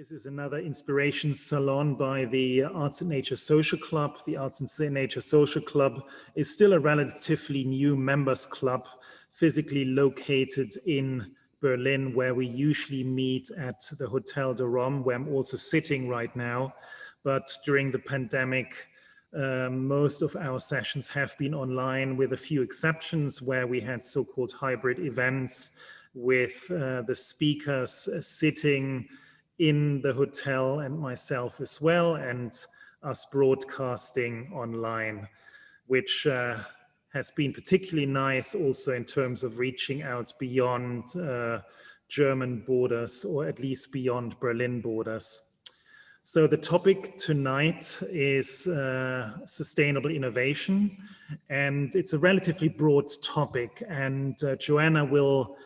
This is another inspiration salon by the Arts and Nature Social Club. The Arts and Nature Social Club is still a relatively new members club, physically located in Berlin, where we usually meet at the Hotel de Rome, where I'm also sitting right now. But during the pandemic, most of our sessions have been online, with a few exceptions where we had so-called hybrid events with the speakers sitting in the hotel and myself as well, and us broadcasting online, which has been particularly nice also in terms of reaching out beyond German borders, or at least beyond Berlin borders. So the topic tonight is sustainable innovation, and it's a relatively broad topic, and Joana will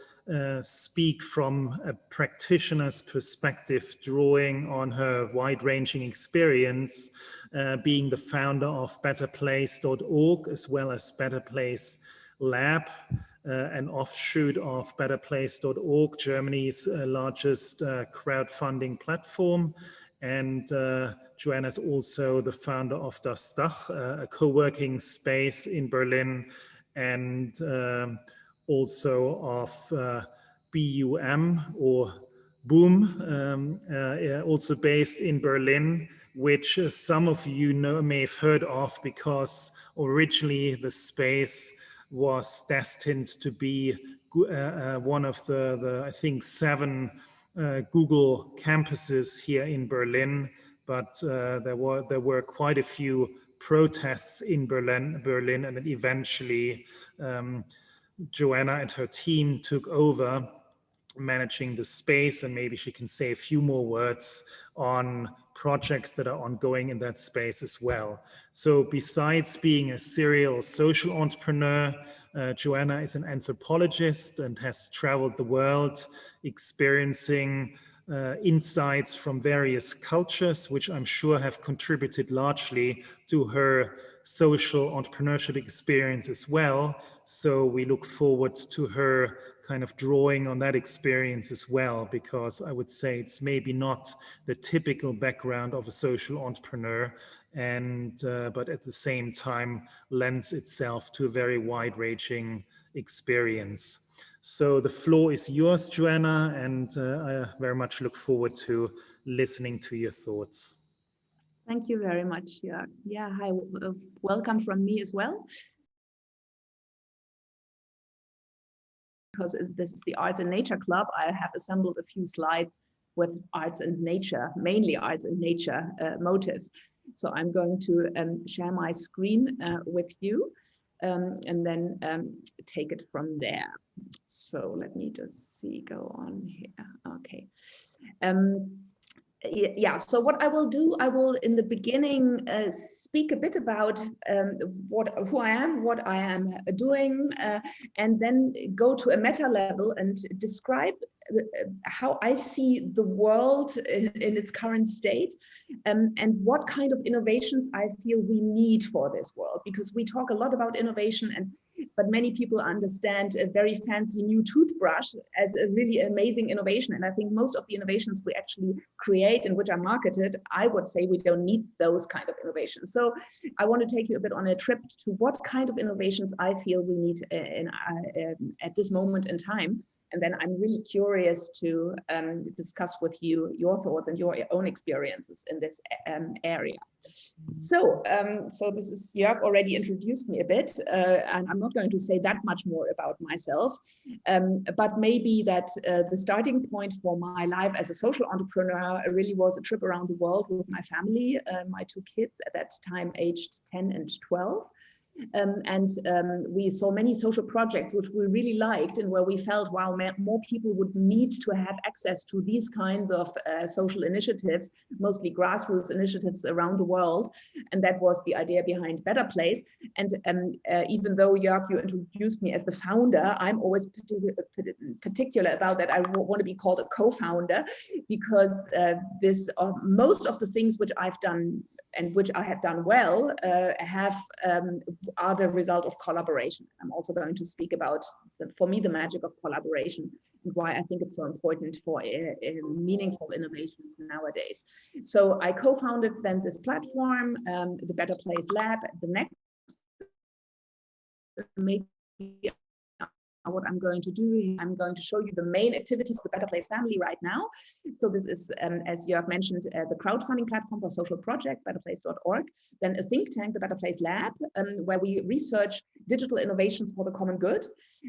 speak from a practitioner's perspective, drawing on her wide-ranging experience, being the founder of betterplace.org, as well as Betterplace Lab, an offshoot of betterplace.org, Germany's largest crowdfunding platform. And Joana is also the founder of Dach, a co-working space in Berlin, and also of BUM, or Boom, also based in Berlin, which some of you may have heard of, because originally the space was destined to be one of the I think 7 Google campuses here in Berlin, but there were quite a few protests in Berlin, and then eventually Joana and her team took over managing the space, and maybe she can say a few more words on projects that are ongoing in that space as well. So besides being a serial social entrepreneur, Joana is an anthropologist and has traveled the world experiencing insights from various cultures, which I'm sure have contributed largely to her social entrepreneurship experience as well. So we look forward to her kind of drawing on that experience as well, because I would say it's maybe not the typical background of a social entrepreneur, and but at the same time lends itself to a very wide-ranging experience. So the floor is yours, Joana, and I very much look forward to listening to your thoughts. Thank you very much, Jörg. Yeah, hi, welcome from me as well. Because this is the Arts and Nature Club, I have assembled a few slides with arts and nature, mainly arts and nature motives. So I'm going to share my screen with you and then take it from there. So let me just see, go on here. Okay. Yeah, so what I will do, I will in the beginning speak a bit about who I am, what I am doing, and then go to a meta level and describe how I see the world in its current state, and what kind of innovations I feel we need for this world, because we talk a lot about innovation, but many people understand a very fancy new toothbrush as a really amazing innovation. And I think most of the innovations we actually create and which are marketed, I would say we don't need those kind of innovations. So I want to take you a bit on a trip to what kind of innovations I feel we need at this moment in time. And then I'm really curious to discuss with you your thoughts and your own experiences in this area. So this is, Jörg already introduced me a bit, and I'm not going to say that much more about myself, but maybe that the starting point for my life as a social entrepreneur really was a trip around the world with my family, my 2 kids at that time aged 10 and 12. We saw many social projects which we really liked, and where we felt, wow, more people would need to have access to these kinds of social initiatives, mostly grassroots initiatives around the world. And that was the idea behind Betterplace. And even though, Jörg, you introduced me as the founder, I'm always particular about that. I want to be called a co-founder, because most of the things which I've done and which I have done well, are the result of collaboration. I'm also going to speak about, for me, the magic of collaboration and why I think it's so important for meaningful innovations nowadays. So I co-founded then this platform, the Better Place Lab. The next, maybe what I'm going to do, I'm going to show you the main activities of the Better Place family right now. So this is, as Jörg mentioned, the crowdfunding platform for social projects, betterplace.org, then a think tank, the Better Place Lab, where we research digital innovations for the common good.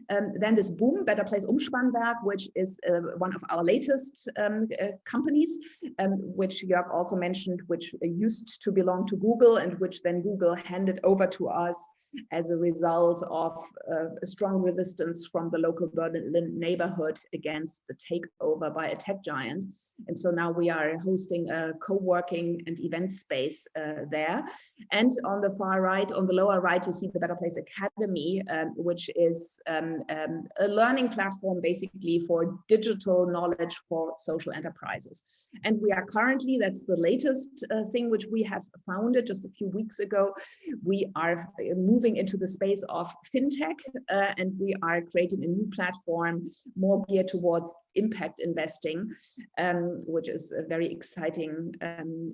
Then this Boom, Better Place Umspannwerk, which is one of our latest companies, which Jörg also mentioned, which used to belong to Google and which then Google handed over to us as a result of a strong resistance from the local Berlin neighborhood against the takeover by a tech giant. And so now we are hosting a co-working and event space there. And on the far right, on the lower right, you see the Better Place Academy, which is a learning platform basically for digital knowledge for social enterprises. And we are currently, that's the latest thing which we have founded just a few weeks ago, we are moving into the space of fintech, and we are creating a new platform more geared towards impact investing, which is a very exciting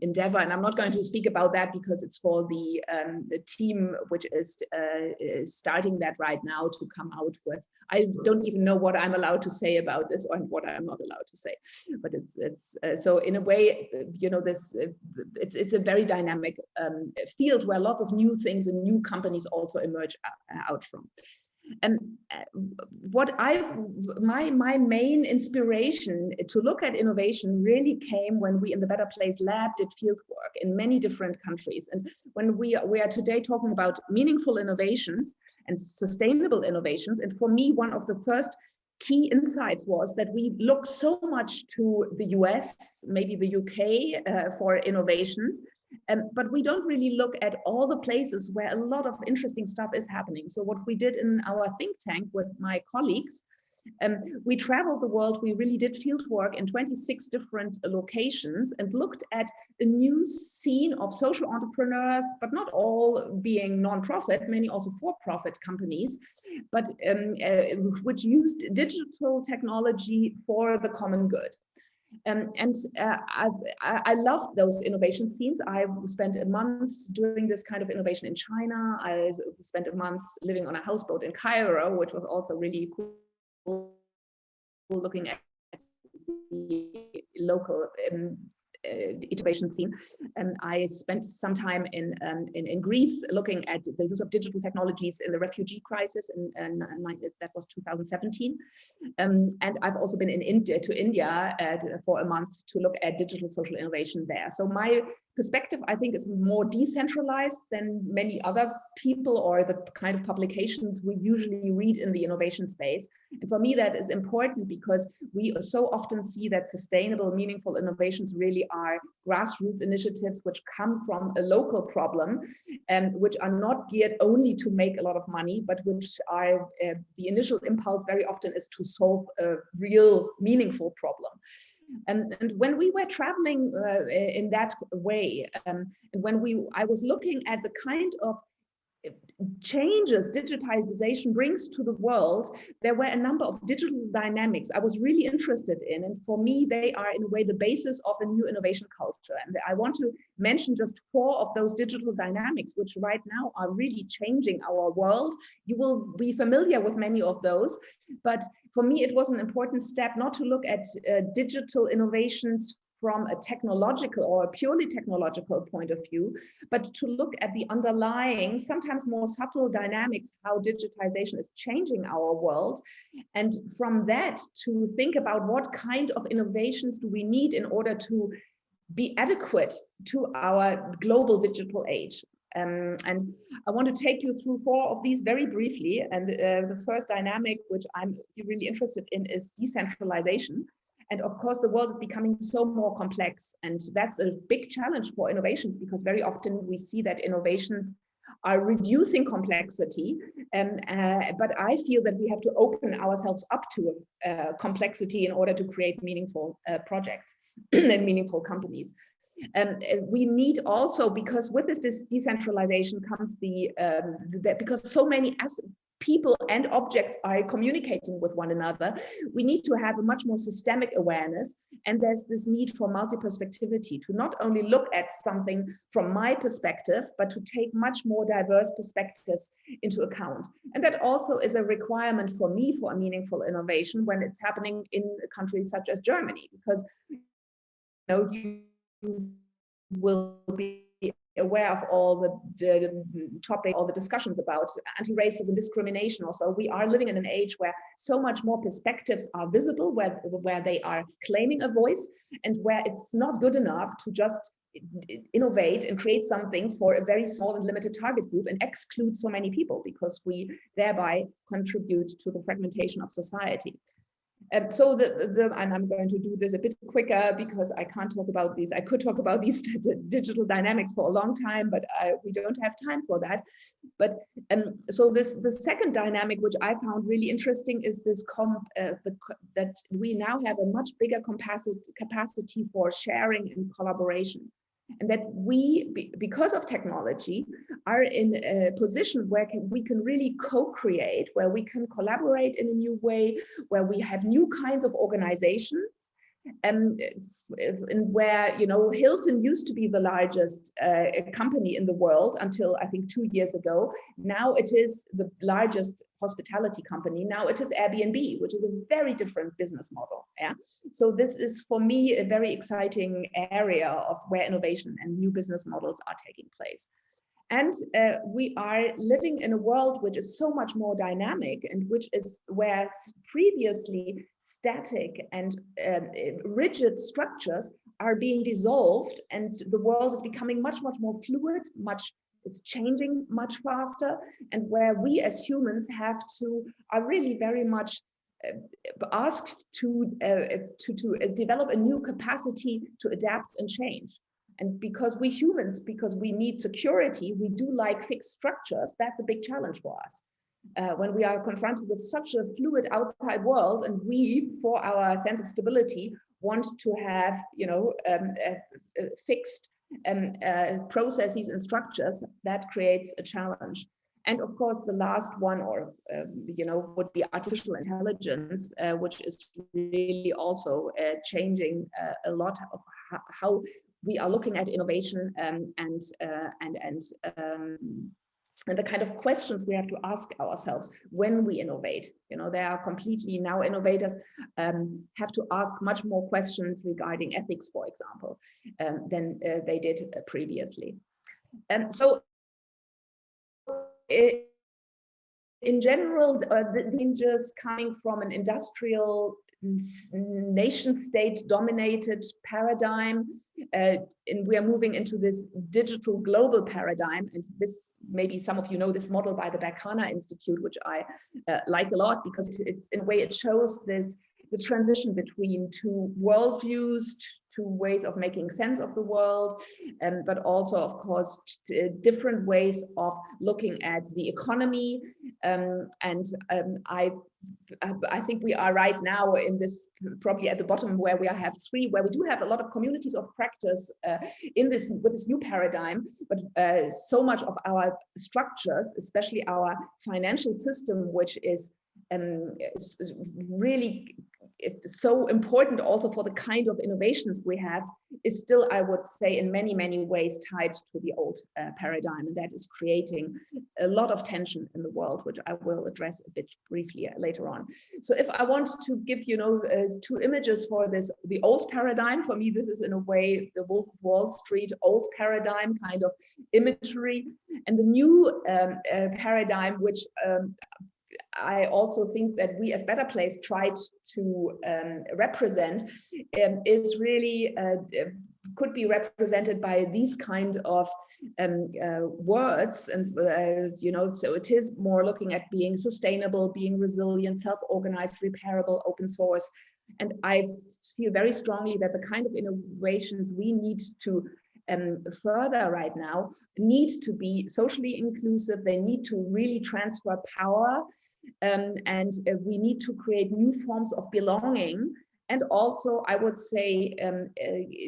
endeavor. And I'm not going to speak about that because it's for the team which is starting that right now to come out with. I don't even know what I'm allowed to say about this or what I'm not allowed to say. But it's so in a way, you know, this it's a very dynamic field where lots of new things and new companies also emerge out from. And my main inspiration to look at innovation really came when we in the Better Place Lab did field work in many different countries. And when we are today talking about meaningful innovations and sustainable innovations, and for me, one of the first key insights was that we look so much to the US, maybe the UK for innovations, but we don't really look at all the places where a lot of interesting stuff is happening. So what we did in our think tank with my colleagues, we traveled the world. We really did field work in 26 different locations and looked at a new scene of social entrepreneurs, but not all being non-profit, many also for-profit companies, but which used digital technology for the common good. I loved those innovation scenes. I spent a month doing this kind of innovation in China. I spent a month living on a houseboat in Cairo, which was also really cool, looking at the local innovation scene. And I spent some time in Greece looking at the use of digital technologies in the refugee crisis, and that was 2017. And I've also been in India for a month to look at digital social innovation there. So my perspective, I think, is more decentralized than many other people or the kind of publications we usually read in the innovation space. And for me, that is important because we so often see that sustainable, meaningful innovations really are grassroots initiatives which come from a local problem and which are not geared only to make a lot of money, but which are the initial impulse very often is to solve a real meaningful problem. And when we were traveling in that way, and when I was looking at the kind of changes digitalization brings to the world, there were a number of digital dynamics I was really interested in. And for me, they are in a way the basis of a new innovation culture. And I want to mention just 4 of those digital dynamics, which right now are really changing our world. You will be familiar with many of those, but for me, it was an important step not to look at digital innovations from a technological or a purely technological point of view, but to look at the underlying, sometimes more subtle dynamics, how digitization is changing our world. And from that, to think about what kind of innovations do we need in order to be adequate to our global digital age. And I want to take you through 4 of these very briefly. And the first dynamic, which I'm really interested in, is decentralization. And of course, the world is becoming so more complex. And that's a big challenge for innovations, because very often we see that innovations are reducing complexity. But I feel that we have to open ourselves up to complexity in order to create meaningful projects and meaningful companies. We need also, because with this decentralization comes because so many people and objects are communicating with one another, we need to have a much more systemic awareness. And there's this need for multi-perspectivity, to not only look at something from my perspective, but to take much more diverse perspectives into account. And that also is a requirement for me for a meaningful innovation when it's happening in countries such as Germany, because you will be aware of all the topic, all the discussions about anti-racism, discrimination. Also, we are living in an age where so much more perspectives are visible, where they are claiming a voice, and where it's not good enough to just innovate and create something for a very small and limited target group and exclude so many people, because we thereby contribute to the fragmentation of society. And so and I'm going to do this a bit quicker because I can't talk about these. I could talk about these digital dynamics for a long time, but we don't have time for that. But so the second dynamic, which I found really interesting, is this that we now have a much bigger capacity for sharing and collaboration. And that we, because of technology, are in a position where we can really co-create, where we can collaborate in a new way, where we have new kinds of organizations, and where, Hilton used to be the largest company in the world until I think 2 years ago. Now it is the largest hospitality company. Now it is Airbnb, which is a very different business model. Yeah. So this is for me a very exciting area of where innovation and new business models are taking place. And we are living in a world which is so much more dynamic, and which is where previously static and rigid structures are being dissolved, and the world is becoming much, much more fluid, it's changing much faster, and where we as humans are really very much asked to develop a new capacity to adapt and change. And because we humans, because we need security, we do like fixed structures. That's a big challenge for us. When we are confronted with such a fluid outside world, and we, for our sense of stability, want to have, fixed processes and structures, that creates a challenge. And of course, the last one, would be artificial intelligence, which is really also changing a lot of how we are looking at innovation and the kind of questions we have to ask ourselves when we innovate. They are completely, now innovators have to ask much more questions regarding ethics, for example, than they did previously. So in general, the dangers coming from an industrial nation-state dominated paradigm, and we are moving into this digital global paradigm. And this, maybe some of you know this model by the Berkana Institute, which I like a lot, because it's in a way it shows the transition between two worldviews, two ways of making sense of the world, but also, of course, different ways of looking at the economy. I think we are right now in this, probably at the bottom, where we do have a lot of communities of practice with this new paradigm, but so much of our structures, especially our financial system, which is really so important also for the kind of innovations we have, is still, I would say, in many, many ways tied to the old paradigm. And that is creating a lot of tension in the world, which I will address a bit briefly later on. So if I want to give, two images for this, the old paradigm, for me, this is in a way the Wolf of Wall Street old paradigm kind of imagery, and the new paradigm, which I also think that we as Better Place tried to represent, is really could be represented by these kind of words, and so it is more looking at being sustainable, being resilient, self-organized, repairable, open source. And I feel very strongly that the kind of innovations we need to further right now need to be socially inclusive. They need to really transfer power, and we need to create new forms of belonging And also, I would say,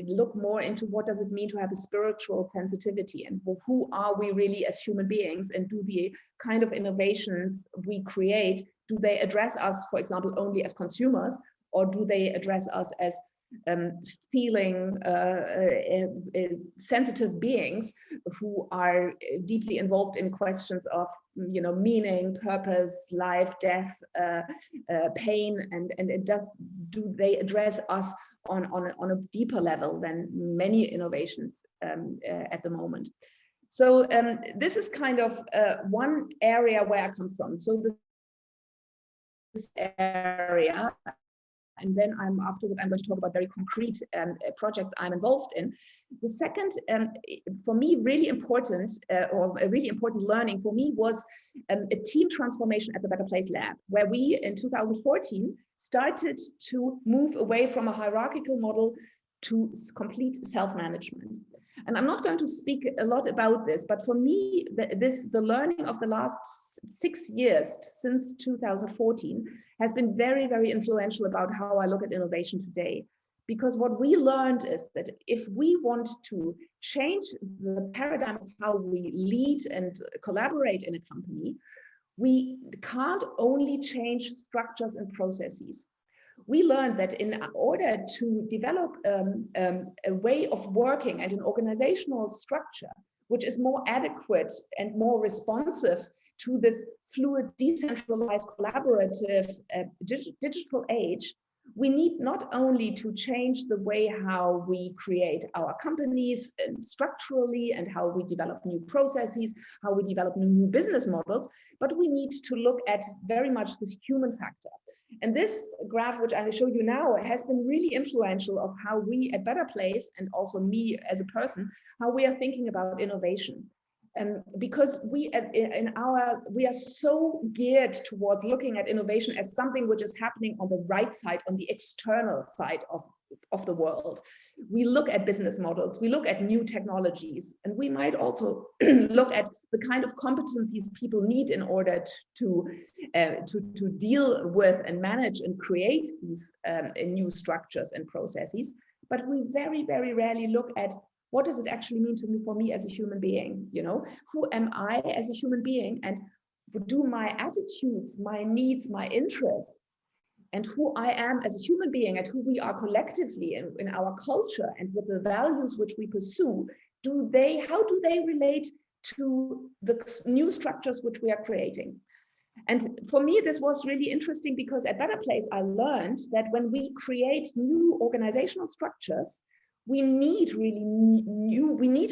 look more into what does it mean to have a spiritual sensitivity, and who are we really as human beings, and do the kind of innovations we create, do they address us, for example, only as consumers, or do they address us as feeling sensitive beings who are deeply involved in questions of, you know, meaning, purpose, life, death, pain, and do they address us on a deeper level than many innovations at the moment. So this is kind of one area where I come from. So this area. And then afterwards, I'm going to talk about very concrete projects I'm involved in. The second, for me, really important, or a really important learning for me was a team transformation at the Better Place Lab, where we in 2014 started to move away from a hierarchical model to complete self-management. And I'm not going to speak a lot about this, but for me, the learning of the last 6 years since 2014 has been very, very influential about how I look at innovation today. Because what we learned is that if we want to change the paradigm of how we lead and collaborate in a company, we can't only change structures and processes. We learned that in order to develop a way of working and an organizational structure which is more adequate and more responsive to this fluid, decentralized, collaborative digital age, we need not only to change the way how we create our companies and structurally, and how we develop new processes, how we develop new business models, but we need to look at very much this human factor. And this graph, which I will show you now, has been really influential of how we at Better Place, and also me as a person, how we are thinking about innovation. Because we are so geared towards looking at innovation as something which is happening on the right side, on the external side of the world. We look at business models, we look at new technologies, and we might also look at the kind of competencies people need in order to deal with and manage and create these new structures and processes. But we very, very rarely look at what does it actually mean to me, for me as a human being? You know, who am I as a human being, and do my attitudes, my needs, my interests, and who I am as a human being, and who we are collectively in our culture, and with the values which we pursue, how do they relate to the new structures which we are creating? And for me, this was really interesting, because at Better Place, I learned that when we create new organizational structures, we need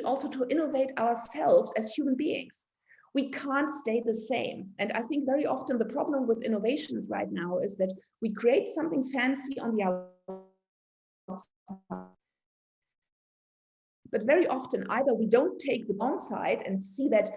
also to innovate ourselves as human beings. We can't stay the same. And I think very often the problem with innovations right now is that we create something fancy on the outside, but very often either we don't take the downside and see that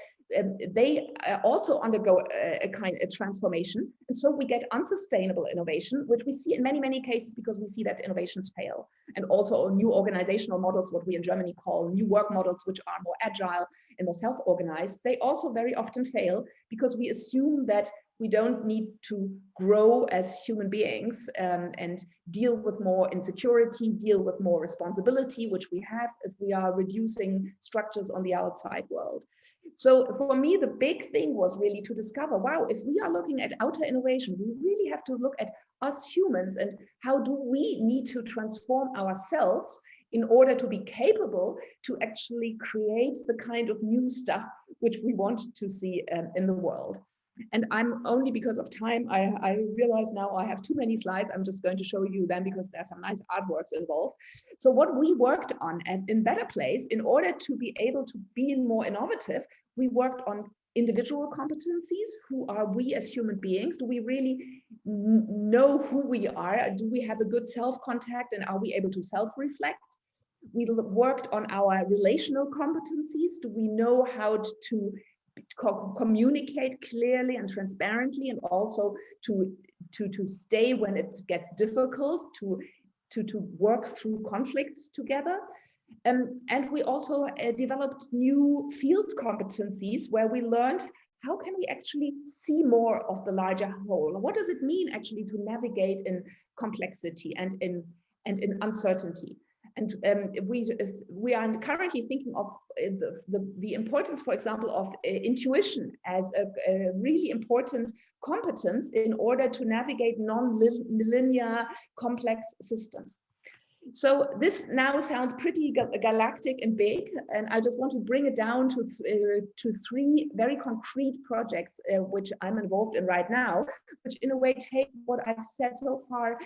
they also undergo a transformation, and so we get unsustainable innovation, which we see in many, many cases, because we see that innovations fail. And also new organizational models, what we in Germany call new work models, which are more agile and more self-organized, they also very often fail, because we assume that we don't need to grow as human beings and deal with more insecurity, deal with more responsibility, which we have if we are reducing structures on the outside world. So for me, the big thing was really to discover, wow, if we are looking at outer innovation, we really have to look at us humans, and how do we need to transform ourselves in order to be capable to actually create the kind of new stuff which we want to see in the world. And I'm only, because of time, I realize now I have too many slides. I'm just going to show you them because there's some nice artworks involved. So what we worked on in Better Place, in order to be able to be more innovative, we worked on individual competencies. Who are we as human beings? Do we really know who we are? Do we have a good self-contact, and are we able to self-reflect? We worked on our relational competencies. Do we know how to communicate clearly and transparently, and also to stay when it gets difficult, to work through conflicts together? And we also developed new field competencies, where we learned how can we actually see more of the larger whole? What does it mean actually to navigate in complexity and in uncertainty? And we are currently thinking of the importance, for example, of intuition as a really important competence in order to navigate non-linear complex systems. So this now sounds pretty galactic and big, and I just want to bring it down to three very concrete projects which I'm involved in right now, which in a way take what I've said so far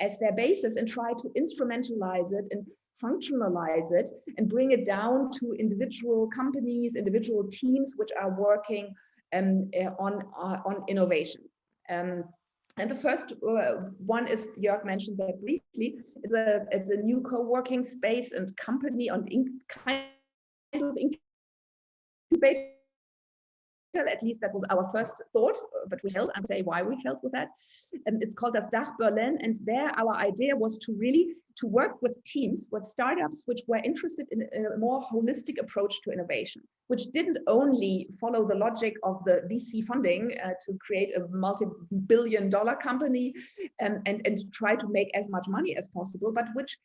as their basis and try to instrumentalize it and functionalize it and bring it down to individual companies, individual teams which are working on innovations. And the first one is, Jörg mentioned that briefly, it's a new co-working space and company on kind of incubator. At least that was our first thought, but we felt, I'd say why we felt with that. And it's called Dach Berlin. And there our idea was to really to work with teams, with startups, which were interested in a more holistic approach to innovation, which didn't only follow the logic of the VC funding to create a multi-billion-dollar company and try to make as much money as possible, but which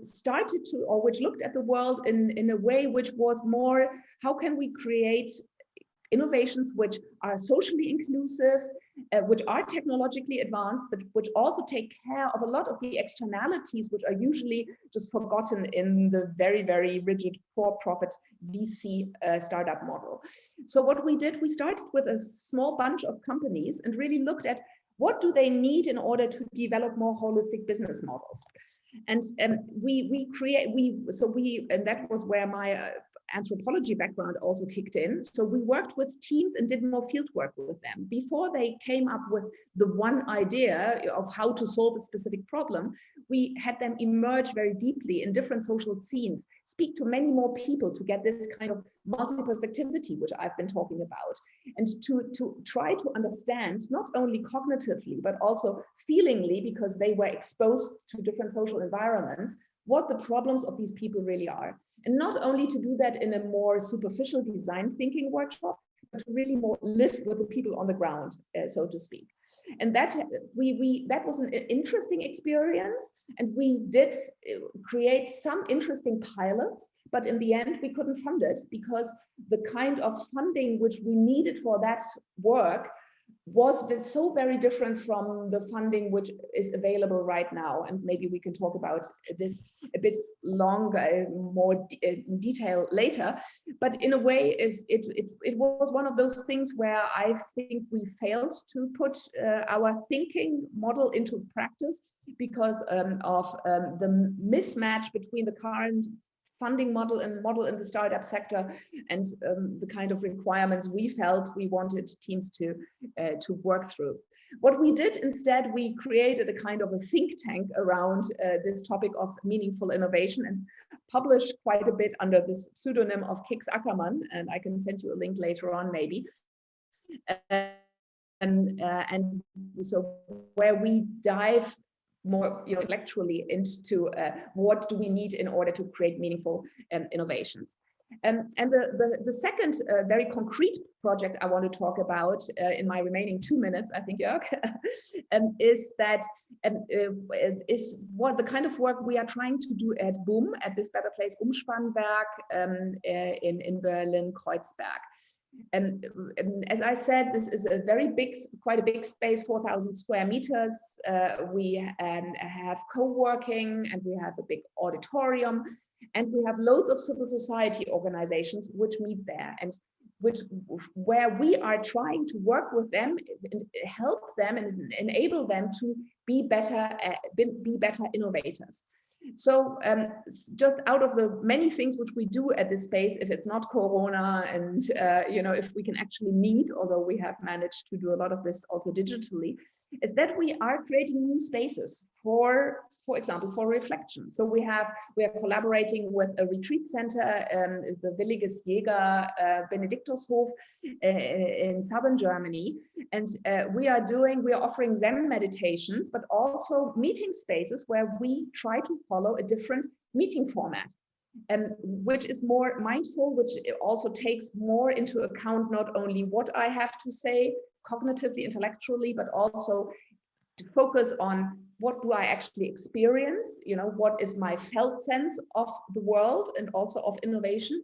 started to, or which looked at the world in a way which was more, how can we create innovations which are socially inclusive, which are technologically advanced, but which also take care of a lot of the externalities which are usually just forgotten in the very, very rigid for-profit VC startup model. So what we did, we started with a small bunch of companies and really looked at what do they need in order to develop more holistic business models. And and that was where my anthropology background also kicked in. So we worked with teams and did more field work with them. Before they came up with the one idea of how to solve a specific problem, we had them emerge very deeply in different social scenes, speak to many more people to get this kind of multi-perspectivity, which I've been talking about, and to try to understand, not only cognitively, but also feelingly, because they were exposed to different social environments, what the problems of these people really are. And not only to do that in a more superficial design thinking workshop, but to really more live with the people on the ground, so to speak. And that that was an interesting experience. And we did create some interesting pilots, but in the end, we couldn't fund it because the kind of funding which we needed for that work was so very different from the funding which is available right now. And maybe we can talk about this a bit longer, more in detail later. But in a way, it was one of those things where I think we failed to put our thinking model into practice because of the mismatch between the current funding model in the startup sector and the kind of requirements we felt we wanted teams to work through. What we did instead, we created a kind of a think tank around this topic of meaningful innovation and published quite a bit under this pseudonym of Kix Ackermann, and I can send you a link later on maybe. And so where we dive more intellectually into what do we need in order to create meaningful innovations. And the second very concrete project I want to talk about in my remaining 2 minutes, I think, Jörg, is that is what the kind of work we are trying to do at BOOM, at this Better Place Umspannwerk in Berlin-Kreuzberg. And as I said, this is a very big, quite a big space, 4,000 square meters. We have co-working and we have a big auditorium and we have loads of civil society organizations which meet there and where we are trying to work with them and help them and enable them to be better innovators. So just out of the many things which we do at this space, if it's not Corona and if we can actually meet, although we have managed to do a lot of this also digitally, is that we are creating new spaces for example, for reflection. So we are collaborating with a retreat center, the Williges Jäger Benediktushof in southern Germany, and we are offering Zen meditations, but also meeting spaces where we try to follow a different meeting format. which is more mindful, which also takes more into account not only what I have to say cognitively, intellectually, but also to focus on what do I actually experience, you know, what is my felt sense of the world and also of innovation,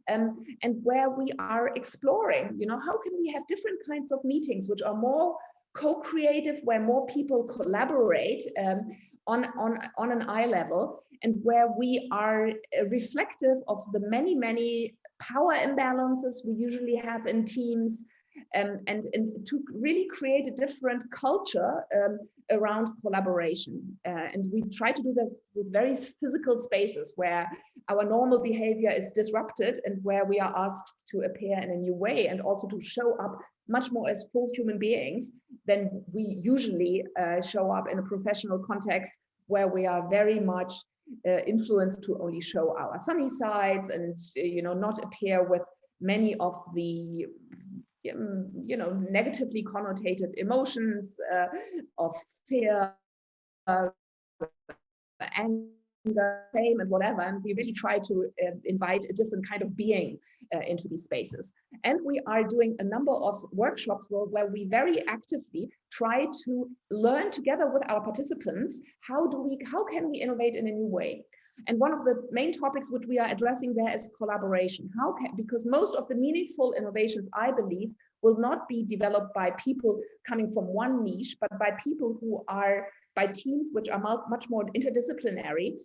and where we are exploring, you know, how can we have different kinds of meetings which are more co-creative, where more people collaborate on an eye level, and where we are reflective of the many power imbalances we usually have in teams, and to really create a different culture around collaboration. And we try to do that with very physical spaces where our normal behavior is disrupted and where we are asked to appear in a new way and also to show up much more as full human beings than we usually show up in a professional context, where we are very much influenced to only show our sunny sides and you know, not appear with many of the you know, negatively connotated emotions of fear, anger, shame, and whatever. And we really try to invite a different kind of being into these spaces. And we are doing a number of workshops where we very actively try to learn together with our participants, how can we innovate in a new way? And one of the main topics which we are addressing there is collaboration. Because most of the meaningful innovations, I believe, will not be developed by people coming from one niche, but by people who are, by teams which are much more interdisciplinary,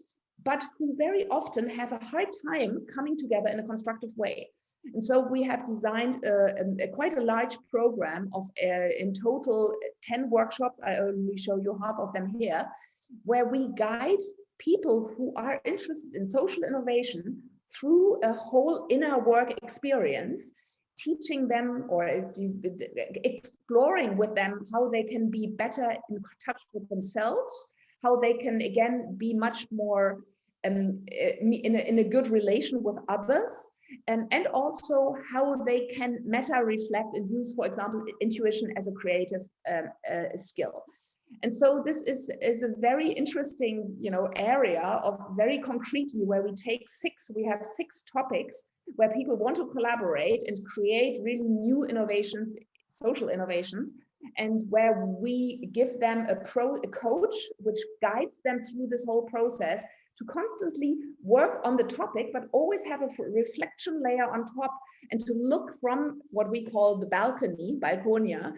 but who very often have a hard time coming together in a constructive way. And so we have designed quite a large program of, in total, 10 workshops. I only show you half of them here, where we guide people who are interested in social innovation through a whole inner work experience, teaching them or exploring with them how they can be better in touch with themselves, how they can again be much more in a good relation with others, and also how they can meta reflect and use, for example, intuition as a creative skill. And so this is a very interesting, you know, area of very concretely where we have six topics where people want to collaborate and create really new innovations, social innovations, and where we give them a coach which guides them through this whole process to constantly work on the topic, but always have a reflection layer on top, and to look from what we call the balconia,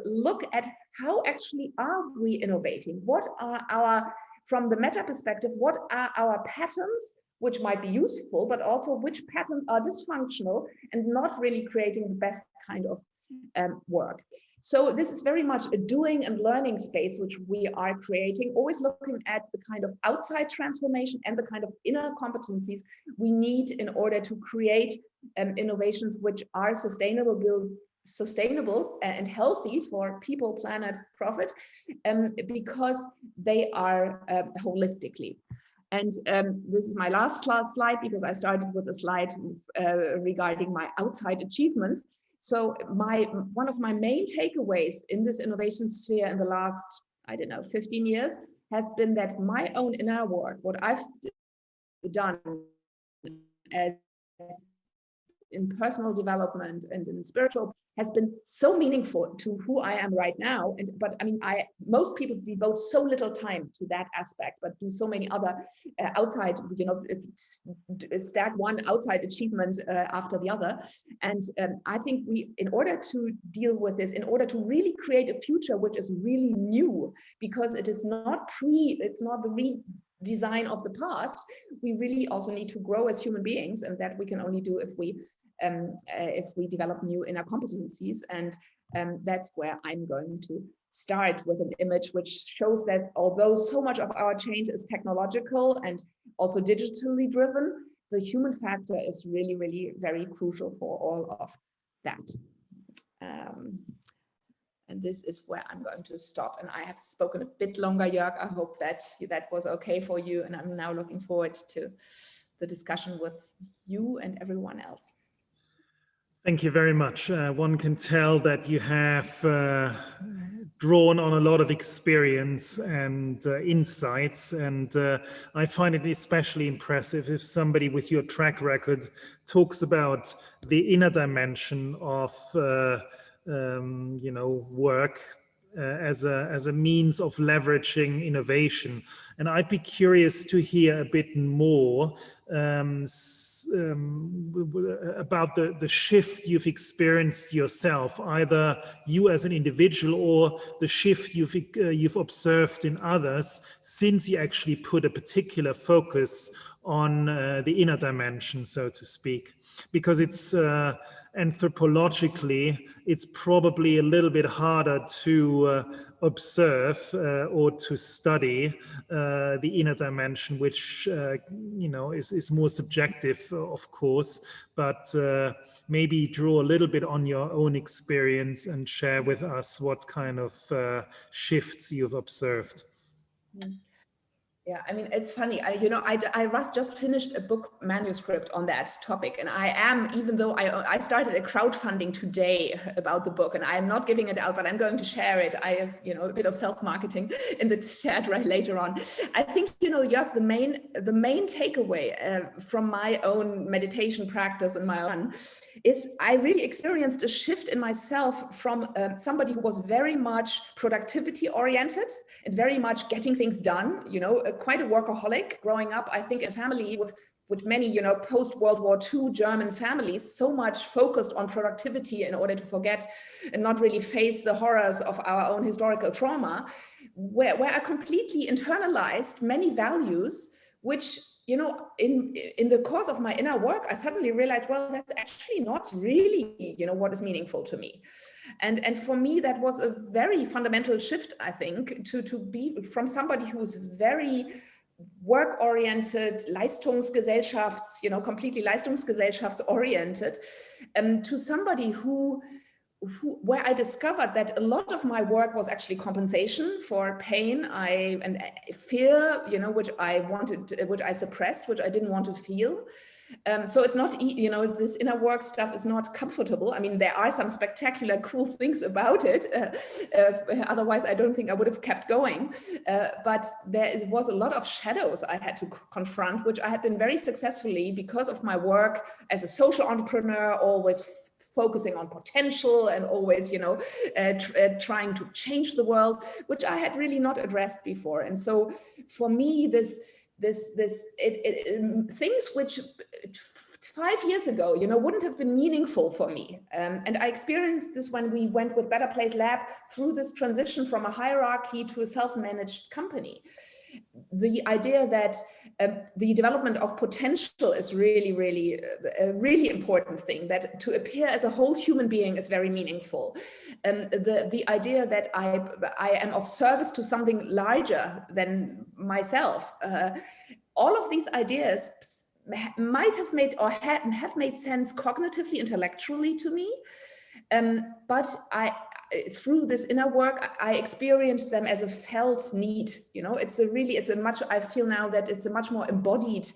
look at how actually are we innovating? What are our, from the meta perspective, what are our patterns which might be useful, but also which patterns are dysfunctional and not really creating the best kind of work. So this is very much a doing and learning space which we are creating, always looking at the kind of outside transformation and the kind of inner competencies we need in order to create innovations which are sustainable and healthy for people, planet, profit, because they are holistically. And this is my last slide, because I started with a slide regarding my outside achievements. So one of my main takeaways in this innovation sphere in the last, I don't know, 15 years has been that my own inner work, what I've done as in personal development and in spiritual, has been so meaningful to who I am right now. But I mean, most people devote so little time to that aspect, but do so many other outside, you know, stack one outside achievement after the other. And I think in order to deal with this, in order to really create a future which is really new, because it is not it's not the redesign of the past, we really also need to grow as human beings, and that we can only do if we develop new inner competencies. And that's where I'm going to start with an image which shows that although so much of our change is technological and also digitally driven, the human factor is really, really very crucial for all of that. And this is where I'm going to stop. And I have spoken a bit longer, Jörg. I hope that was okay for you. And I'm now looking forward to the discussion with you and everyone else. Thank you very much. One can tell that you have drawn on a lot of experience and insights, and I find it especially impressive if somebody with your track record talks about the inner dimension of work as a means of leveraging innovation. And I'd be curious to hear a bit more about the shift you've experienced yourself, either you as an individual or the shift you've observed in others since you actually put a particular focus on the inner dimension, so to speak. Because it's anthropologically, it's probably a little bit harder to observe or to study the inner dimension, which is more subjective, of course, but maybe draw a little bit on your own experience and share with us what kind of shifts you've observed. Yeah, I mean, it's funny. I just finished a book manuscript on that topic, and I am, even though I started a crowdfunding today about the book, and I am not giving it out, but I'm going to share it. I have, a bit of self-marketing in the chat right later on. I think, Jörg, the main takeaway from my own meditation practice and my own is I really experienced a shift in myself from somebody who was very much productivity oriented and very much getting things done, quite a workaholic growing up, I think, in a family with many, post-World War II German families, so much focused on productivity in order to forget and not really face the horrors of our own historical trauma, where I completely internalized many values, which, in the course of my inner work, I suddenly realized, well, that's actually not really, what is meaningful to me. And for me, that was a very fundamental shift, I think, to be from somebody who was very work-oriented, Leistungsgesellschafts, completely Leistungsgesellschafts-oriented, to somebody where I discovered that a lot of my work was actually compensation for pain and fear, which I suppressed, which I didn't want to feel. So it's not, this inner work stuff is not comfortable. I mean, there are some spectacular, cool things about it. Otherwise, I don't think I would have kept going. But was a lot of shadows I had to confront, which I had been very successfully, because of my work as a social entrepreneur, always focusing on potential and always, trying to change the world, which I had really not addressed before. And so for me, things which 5 years ago, wouldn't have been meaningful for me. And I experienced this when we went with Better Place Lab through this transition from a hierarchy to a self-managed company. The idea that the development of potential is really, really a really important thing, that to appear as a whole human being is very meaningful. The idea that I am of service to something larger than myself. All of these ideas might have made or have made sense cognitively, intellectually to me. But through this inner work, I experienced them as a felt need. I feel now that it's a much more embodied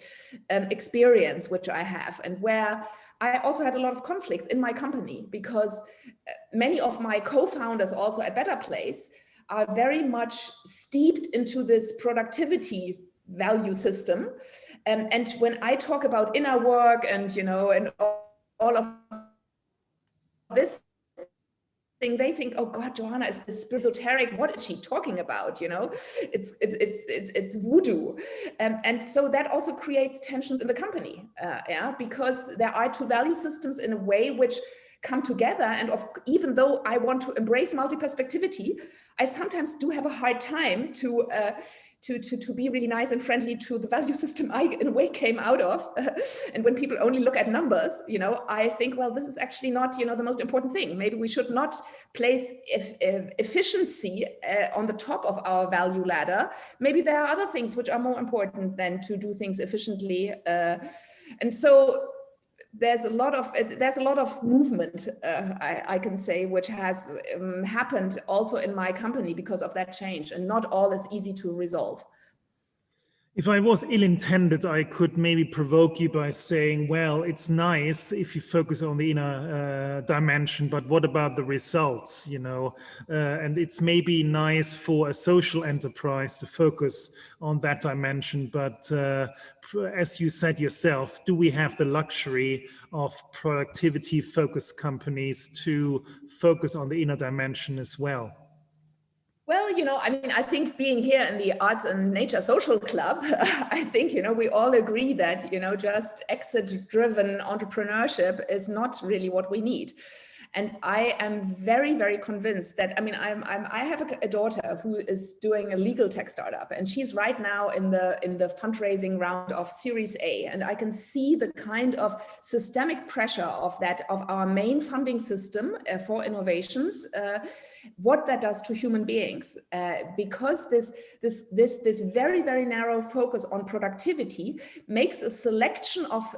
experience, which I have, and where I also had a lot of conflicts in my company, because many of my co-founders also at Better Place are very much steeped into this productivity value system. And when I talk about inner work and, and all of this thing, they think, oh God, Joana is this esoteric. What is she talking about? It's voodoo. And so that also creates tensions in the company, because there are two value systems in a way which come together. And even though I want to embrace multi-perspectivity, I sometimes do have a hard time to be really nice and friendly to the value system I, in a way, came out of. And when people only look at numbers, I think, well, this is actually not, the most important thing. Maybe we should not place efficiency on the top of our value ladder. Maybe there are other things which are more important than to do things efficiently. And so there's a lot of movement, I can say, which has happened also in my company because of that change, and not all is easy to resolve. If I was ill-intended, I could maybe provoke you by saying, well, it's nice if you focus on the inner dimension, but what about the results, and it's maybe nice for a social enterprise to focus on that dimension, but as you said yourself, do we have the luxury of productivity-focused companies to focus on the inner dimension as well? Well, I think being here in the Arts and Nature Social Club, I think, we all agree that, just exit-driven entrepreneurship is not really what we need. And I am very, very convinced that, I have a daughter who is doing a legal tech startup, and she's right now in the fundraising round of Series A. And I can see the kind of systemic pressure of our main funding system for innovations, what that does to human beings, because this very, very narrow focus on productivity makes a selection of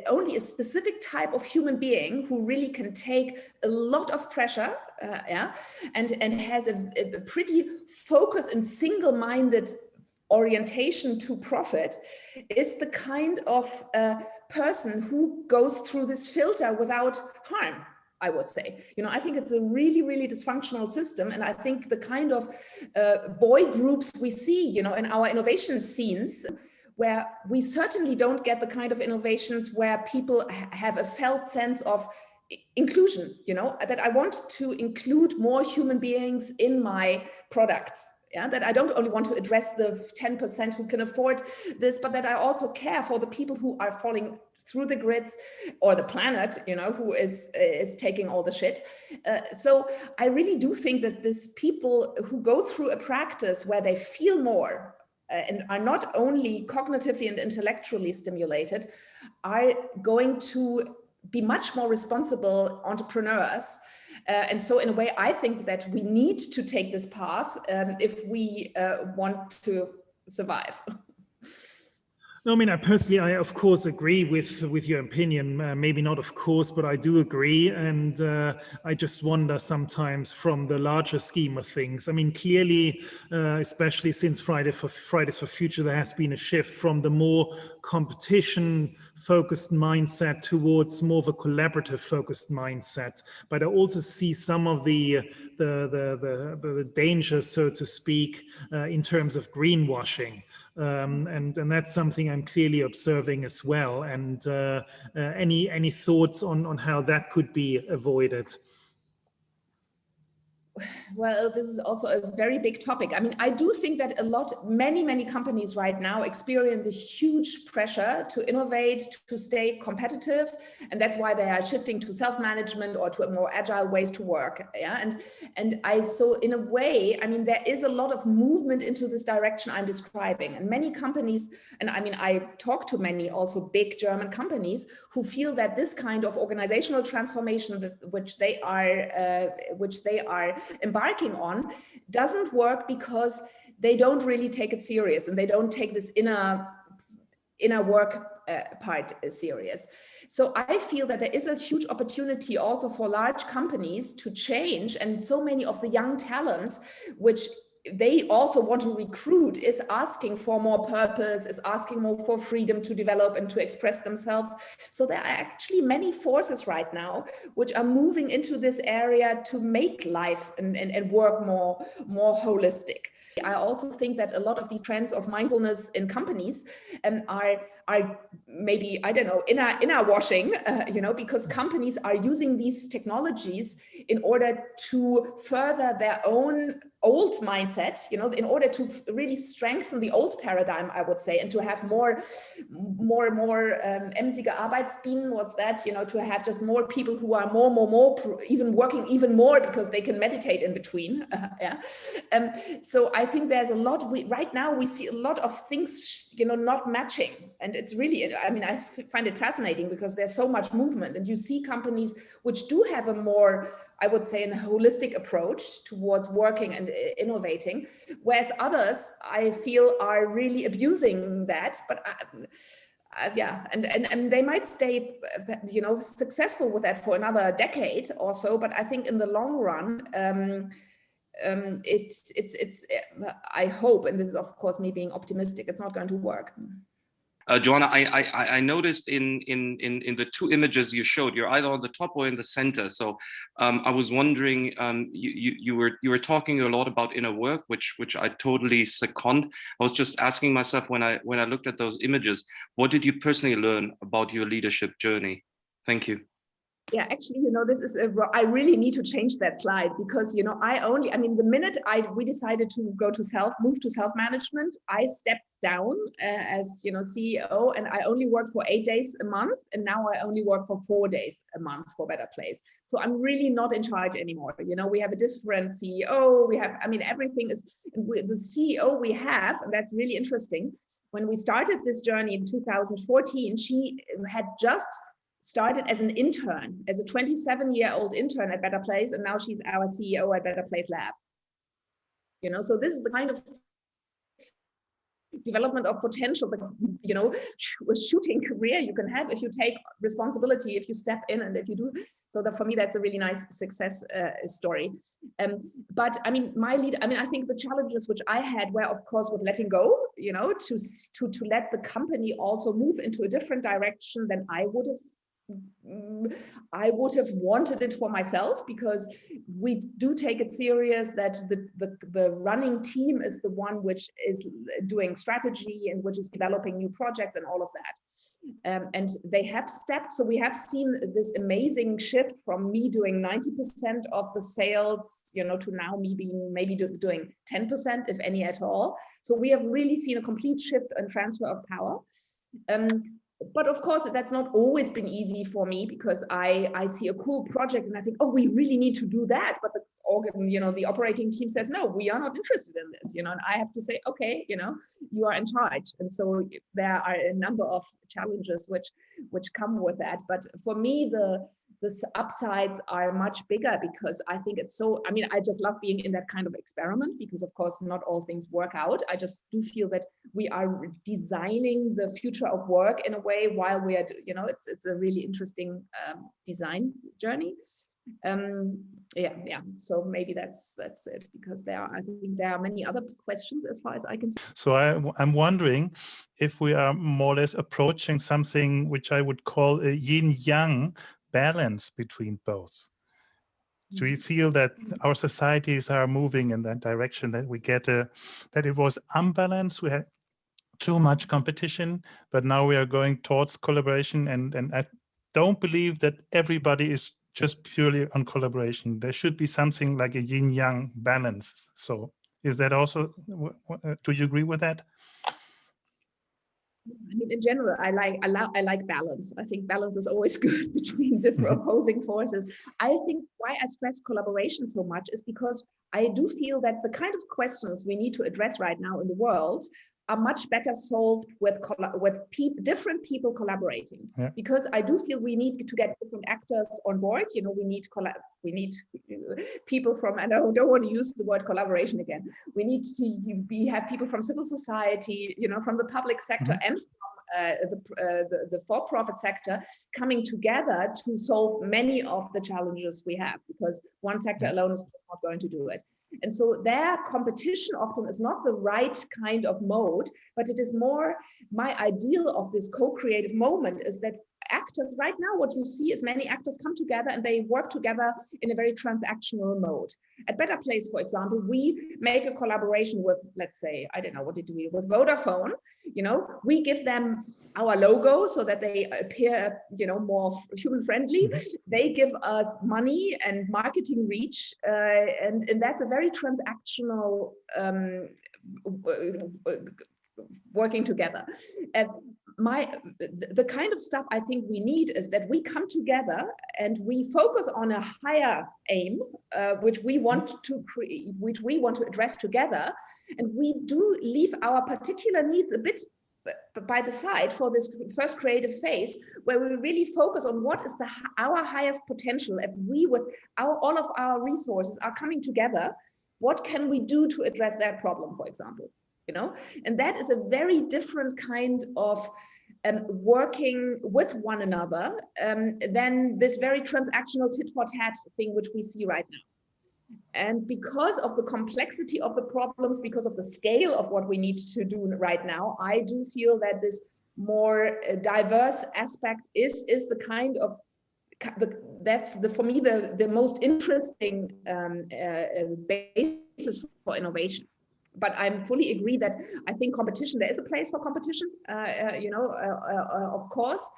only a specific type of human being who really can take a lot of pressure, and has a pretty focused and single-minded orientation to profit, is the kind of person who goes through this filter without harm, I would say. I think it's a really, really dysfunctional system. And I think the kind of boy groups we see, in our innovation scenes, where we certainly don't get the kind of innovations where people have a felt sense of inclusion, that I want to include more human beings in my products. That I don't only want to address the 10% who can afford this, but that I also care for the people who are falling through the grids, or the planet, who is taking all the shit. So I really do think that these people who go through a practice where they feel more and are not only cognitively and intellectually stimulated, are going to be much more responsible entrepreneurs. And so in a way, I think that we need to take this path if we want to survive. No, I of course agree with your opinion. Maybe not of course, but I do agree. And I just wonder sometimes from the larger scheme of things. Clearly, especially since Fridays for Future, there has been a shift from the more competition-focused mindset towards more of a collaborative-focused mindset. But I also see some of the dangers, so to speak, in terms of greenwashing. And that's something I'm clearly observing as well. And any thoughts on how that could be avoided? Well, this is also a very big topic. I do think that many companies right now experience a huge pressure to innovate, to stay competitive. And that's why they are shifting to self-management or to more agile ways to work. So in a way, there is a lot of movement into this direction I'm describing. And many companies, and I talk to many also big German companies who feel that this kind of organizational transformation which they are embarking on doesn't work because they don't really take it serious, and they don't take this inner work part serious. So I feel that there is a huge opportunity also for large companies to change, and so many of the young talent which they also want to recruit is asking for more purpose, is asking more for freedom to develop and to express themselves. So there are actually many forces right now which are moving into this area to make life and work more holistic. I also think that a lot of these trends of mindfulness in companies are maybe, I don't know, inner washing, because companies are using these technologies in order to further their own old mindset, in order to really strengthen the old paradigm, I would say, and to have more emsige Arbeitsbienen, what's that? To have just more people who are more, even working even more because they can meditate in between. So I think there's a lot, right now we see a lot of things, not matching. And it's really, I find it fascinating because there's so much movement, and you see companies which do have a more, I would say, a holistic approach towards working and innovating, whereas others, I feel, are really abusing that. But and they might stay, successful with that for another decade or so. But I think in the long run, I hope, and this is of course me being optimistic, it's not going to work. Joanna, I noticed in the two images you showed, you're either on the top or in the center. So I was wondering, you were talking a lot about inner work, which I totally second. I was just asking myself when I looked at those images, what did you personally learn about your leadership journey? Thank you. Yeah, actually, this is I really need to change that slide, because the minute we decided to move to self-management, I stepped down as CEO, and I only worked for 8 days a month, and now I only work for 4 days a month for Better Place. So I'm really not in charge anymore. We have a different CEO. We have, everything is the CEO we have, and that's really interesting. When we started this journey in 2014, she had just started as an intern, as a 27-year-old intern at Better Place, and now she's our CEO at Better Place Lab. So this is the kind of development of potential that, a shooting career you can have if you take responsibility, if you step in, and if you do. So that, for me, that's a really nice success story. But I think the challenges which I had were, of course, with letting go, to let the company also move into a different direction than I would have wanted it for myself, because we do take it serious that the running team is the one which is doing strategy and which is developing new projects and all of that. And they have stepped, so we have seen this amazing shift from me doing 90% of the sales, to now me being maybe doing 10%, if any at all. So we have really seen a complete shift and transfer of power. But of course, that's not always been easy for me, because I see a cool project and I think, oh, we really need to do that. But the operating team says, no, we are not interested in this, and I have to say, okay, you are in charge. And so there are a number of challenges which come with that. But for me, the upsides are much bigger, because I think it's so, I just love being in that kind of experiment, because of course, not all things work out. I just do feel that we are designing the future of work in a way while we are, it's a really interesting design journey. So maybe that's it, because I think there are many other questions as far as I can see. So I'm wondering if we are more or less approaching something which I would call a yin-yang balance between both. Do you feel that our societies are moving in that direction, that we get that it was unbalanced, we had too much competition, but now we are going towards collaboration, and I don't believe that everybody is just purely on collaboration. There should be something like a yin-yang balance. So is that also, do you agree with that? In general, I like balance. I think balance is always good between different opposing forces. I think why I stress collaboration so much is because I do feel that the kind of questions we need to address right now in the world are much better solved with different people collaborating. Yeah. Because I do feel we need to get different actors on board. We need people from, and I don't want to use the word collaboration again. We need to have people from civil society, from the public sector, and from the for-profit sector coming together to solve many of the challenges we have, because one sector alone is just not going to do it. And so their competition often is not the right kind of mode, but it is more my ideal of this co-creative moment is that actors right now, what you see is many actors come together and they work together in a very transactional mode. At Better Place, for example, we make a collaboration with, let's say, I don't know, what did we, with Vodafone, we give them our logo so that they appear, more human friendly. They give us money and marketing reach, and that's a very transactional working together. The kind of stuff I think we need is that we come together and we focus on a higher aim, which we want to address together, and we do leave our particular needs a bit by the side for this first creative phase, where we really focus on what is our highest potential. If we, with all of our resources, are coming together, what can we do to address that problem, for example? And that is a very different kind of working with one another than this very transactional tit-for-tat thing which we see right now. And because of the complexity of the problems, because of the scale of what we need to do right now, I do feel that this more diverse aspect is the kind of, that's for me the most interesting basis for innovation. But I'm fully agree that I think competition, there is a place for competition, of course.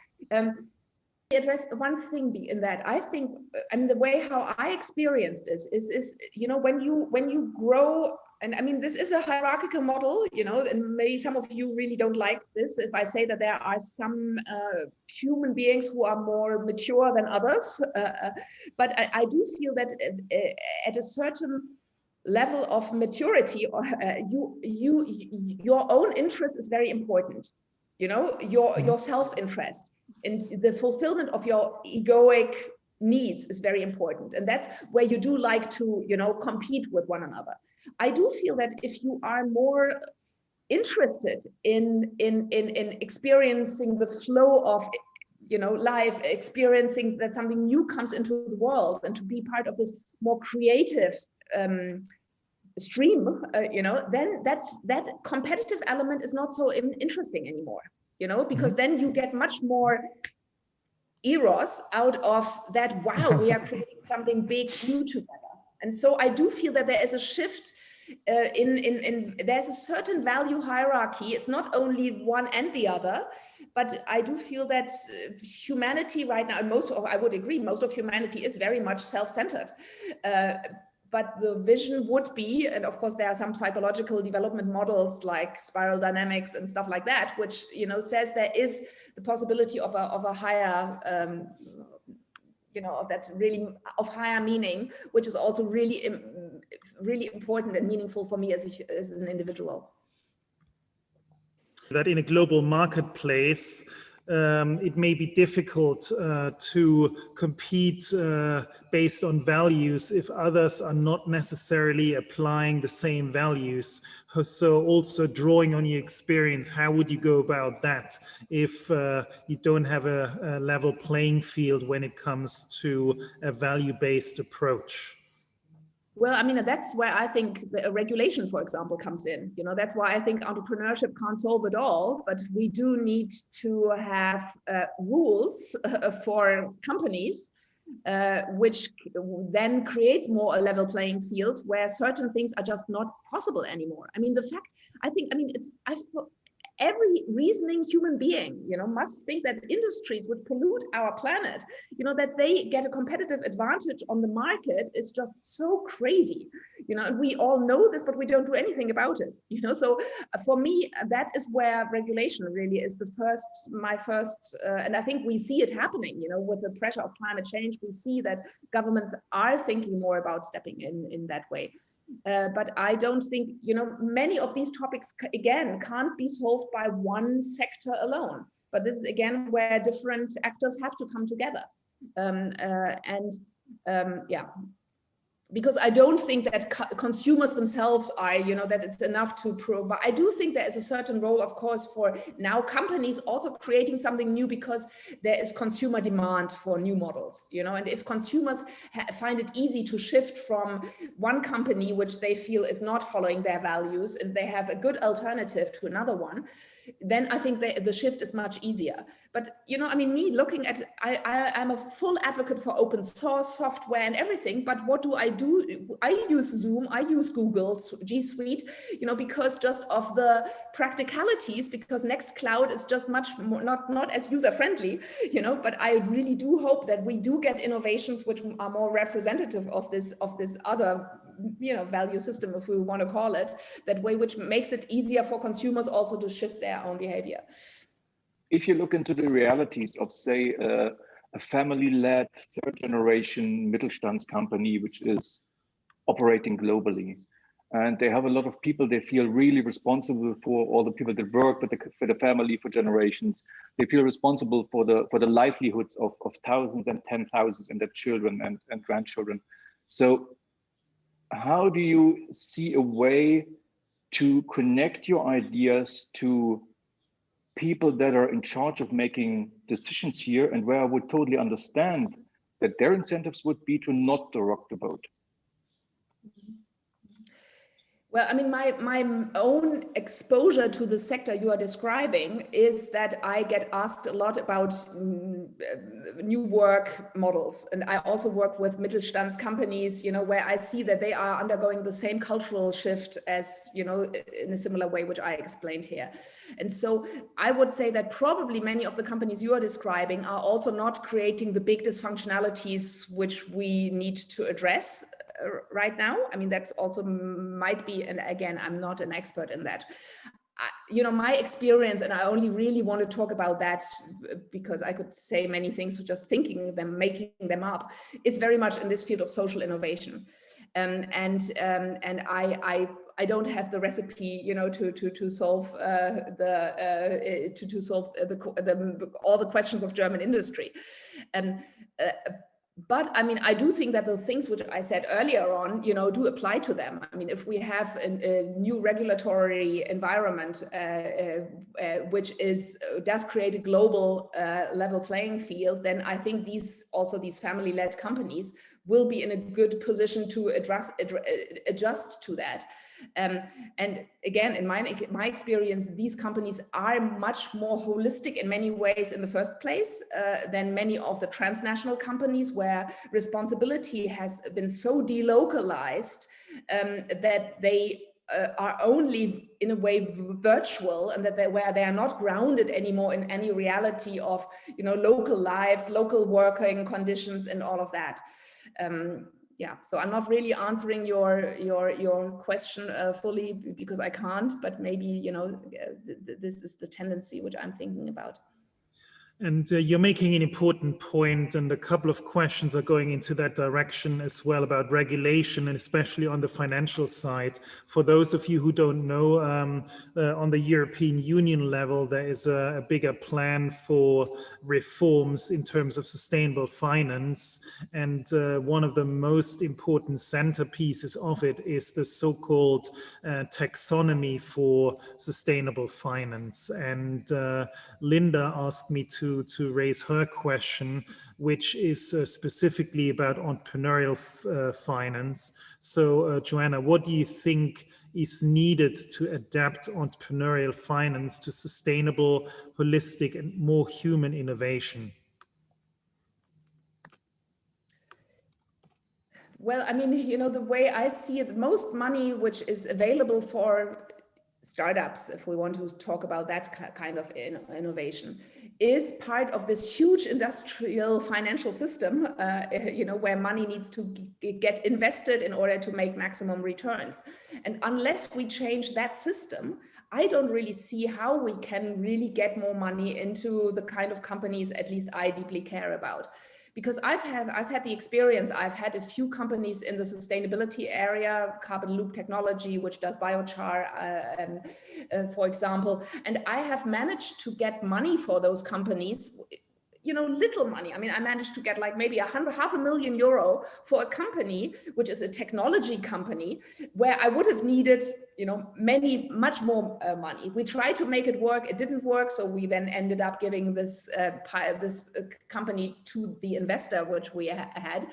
Address one thing in that I think, I mean, the way how I experienced this is when you grow, and I mean this is a hierarchical model, and maybe some of you really don't like this if I say that there are some human beings who are more mature than others, but I do feel that at a certain level of maturity, or your own interest is very important, your self-interest. And the fulfillment of your egoic needs is very important. And that's where you do like to, compete with one another. I do feel that if you are more interested in experiencing the flow of, life, experiencing that something new comes into the world, and to be part of this more creative stream, then that competitive element is not so interesting anymore. Because then you get much more eros out of that, wow, we are creating something big, new together. And so I do feel that there is a shift there's a certain value hierarchy. It's not only one and the other, but I do feel that humanity right now, and I would agree, most of humanity is very much self-centered. But the vision would be, and of course there are some psychological development models like spiral dynamics and stuff like that, which says there is the possibility of a higher, of that really of higher meaning, which is also really, really important and meaningful for me as an individual. That in a global marketplace, it may be difficult to compete based on values if others are not necessarily applying the same values. So also drawing on your experience, how would you go about that if you don't have a level playing field when it comes to a value-based approach? Well, I mean, that's where I think the regulation, for example, comes in. That's why I think entrepreneurship can't solve it all, but we do need to have rules for companies, which then creates more a level playing field where certain things are just not possible anymore. I mean, every reasoning human being, must think that industries would pollute our planet, that they get a competitive advantage on the market is just so crazy, and we all know this, but we don't do anything about it, So for me, that is where regulation really is my first, and I think we see it happening, with the pressure of climate change. We see that governments are thinking more about stepping in that way. But I don't think, many of these topics, again, can't be solved by one sector alone. But this is, again, where different actors have to come together. Because I don't think that consumers themselves are, that it's enough to provide. I do think there is a certain role, of course, for now companies also creating something new, because there is consumer demand for new models, and if consumers find it easy to shift from one company, which they feel is not following their values, and they have a good alternative to another one, then I think the shift is much easier. But, me looking at, I'm a full advocate for open source software and everything, but what do? I use Zoom, I use Google's G Suite, because just of the practicalities, because Nextcloud is just much more, not as user-friendly, but I really do hope that we do get innovations which are more representative of this other value system, if we want to call it that way, which makes it easier for consumers also to shift their own behavior. If you look into the realities of, say, a family-led third-generation Mittelstands company, which is operating globally, and they have a lot of people they feel really responsible for, all the people that work for the family for generations. They feel responsible for the livelihoods of thousands and 10,000s and their children and grandchildren. So how do you see a way to connect your ideas to people that are in charge of making decisions here, and where I would totally understand that their incentives would be to not rock the boat? Well, I mean, my own exposure to the sector you are describing is that I get asked a lot about new work models. And I also work with Mittelstands companies, where I see that they are undergoing the same cultural shift as, in a similar way, which I explained here. And so I would say that probably many of the companies you are describing are also not creating the big dysfunctionalities which we need to address right now. I mean, that's also might be, and again, I'm not an expert in that. My experience, and I only really want to talk about that because I could say many things just thinking them, making them up, is very much in this field of social innovation. And I don't have the recipe, to solve all the questions of German industry. But I mean, I do think that the things which I said earlier on, do apply to them. I mean, if we have a new regulatory environment, which does create a global level playing field, then I think these family-led companies will be in a good position to adjust to that. And again, in my experience, these companies are much more holistic in many ways in the first place than many of the transnational companies, where responsibility has been so delocalized that they are only in a way virtual, and that where they are not grounded anymore in any reality of local lives, local working conditions, and all of that. Yeah, so I'm not really answering your question fully because I can't, but maybe this is the tendency which I'm thinking about. And you're making an important point, and a couple of questions are going into that direction as well, about regulation, and especially on the financial side. For those of you who don't know, on the European Union level, there is a bigger plan for reforms in terms of sustainable finance. And one of the most important centerpieces of it is the so-called taxonomy for sustainable finance. And Linda asked me to raise her question, which is specifically about entrepreneurial finance. So, Joanna, what do you think is needed to adapt entrepreneurial finance to sustainable, holistic, and more human innovation? Well, I mean, the way I see it, most money which is available for startups, if we want to talk about that kind of innovation, is part of this huge industrial financial system, where money needs to get invested in order to make maximum returns. And unless we change that system, I don't really see how we can really get more money into the kind of companies, at least I deeply care about. Because I've had the experience, I've had a few companies in the sustainability area, carbon loop technology, which does biochar, for example, and I have managed to get money for those companies, little money. I mean, I managed to get like maybe €500,000 for a company, which is a technology company, where I would have needed, much more money. We tried to make it work. It didn't work. So we then ended up giving this company to the investor, which we had.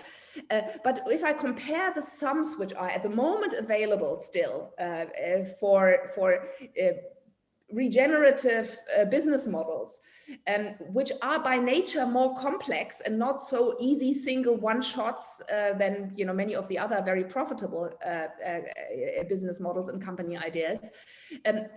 But if I compare the sums which are at the moment available still for regenerative business models, which are by nature more complex and not so easy single one-shots than many of the other very profitable business models and company ideas,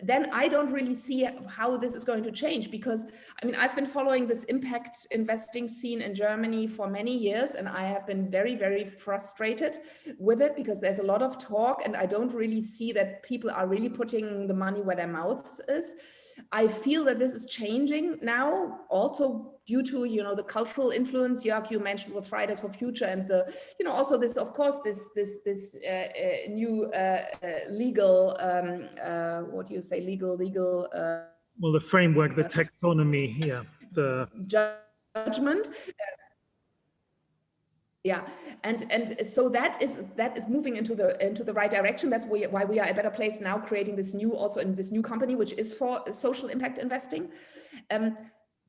then I don't really see how this is going to change. Because I mean, I've been following this impact investing scene in Germany for many years, and I have been very, very frustrated with it, because there's a lot of talk and I don't really see that people are really putting the money where their mouths is. I feel that this is changing now, also due to the cultural influence, Jörg, you mentioned with Fridays for Future, and the also this, of course, this new legal what do you say, legal well, the framework, the taxonomy here, the judgment. Yeah, and so that is moving into the right direction. That's why we are a better place now, creating this new company, which is for social impact investing.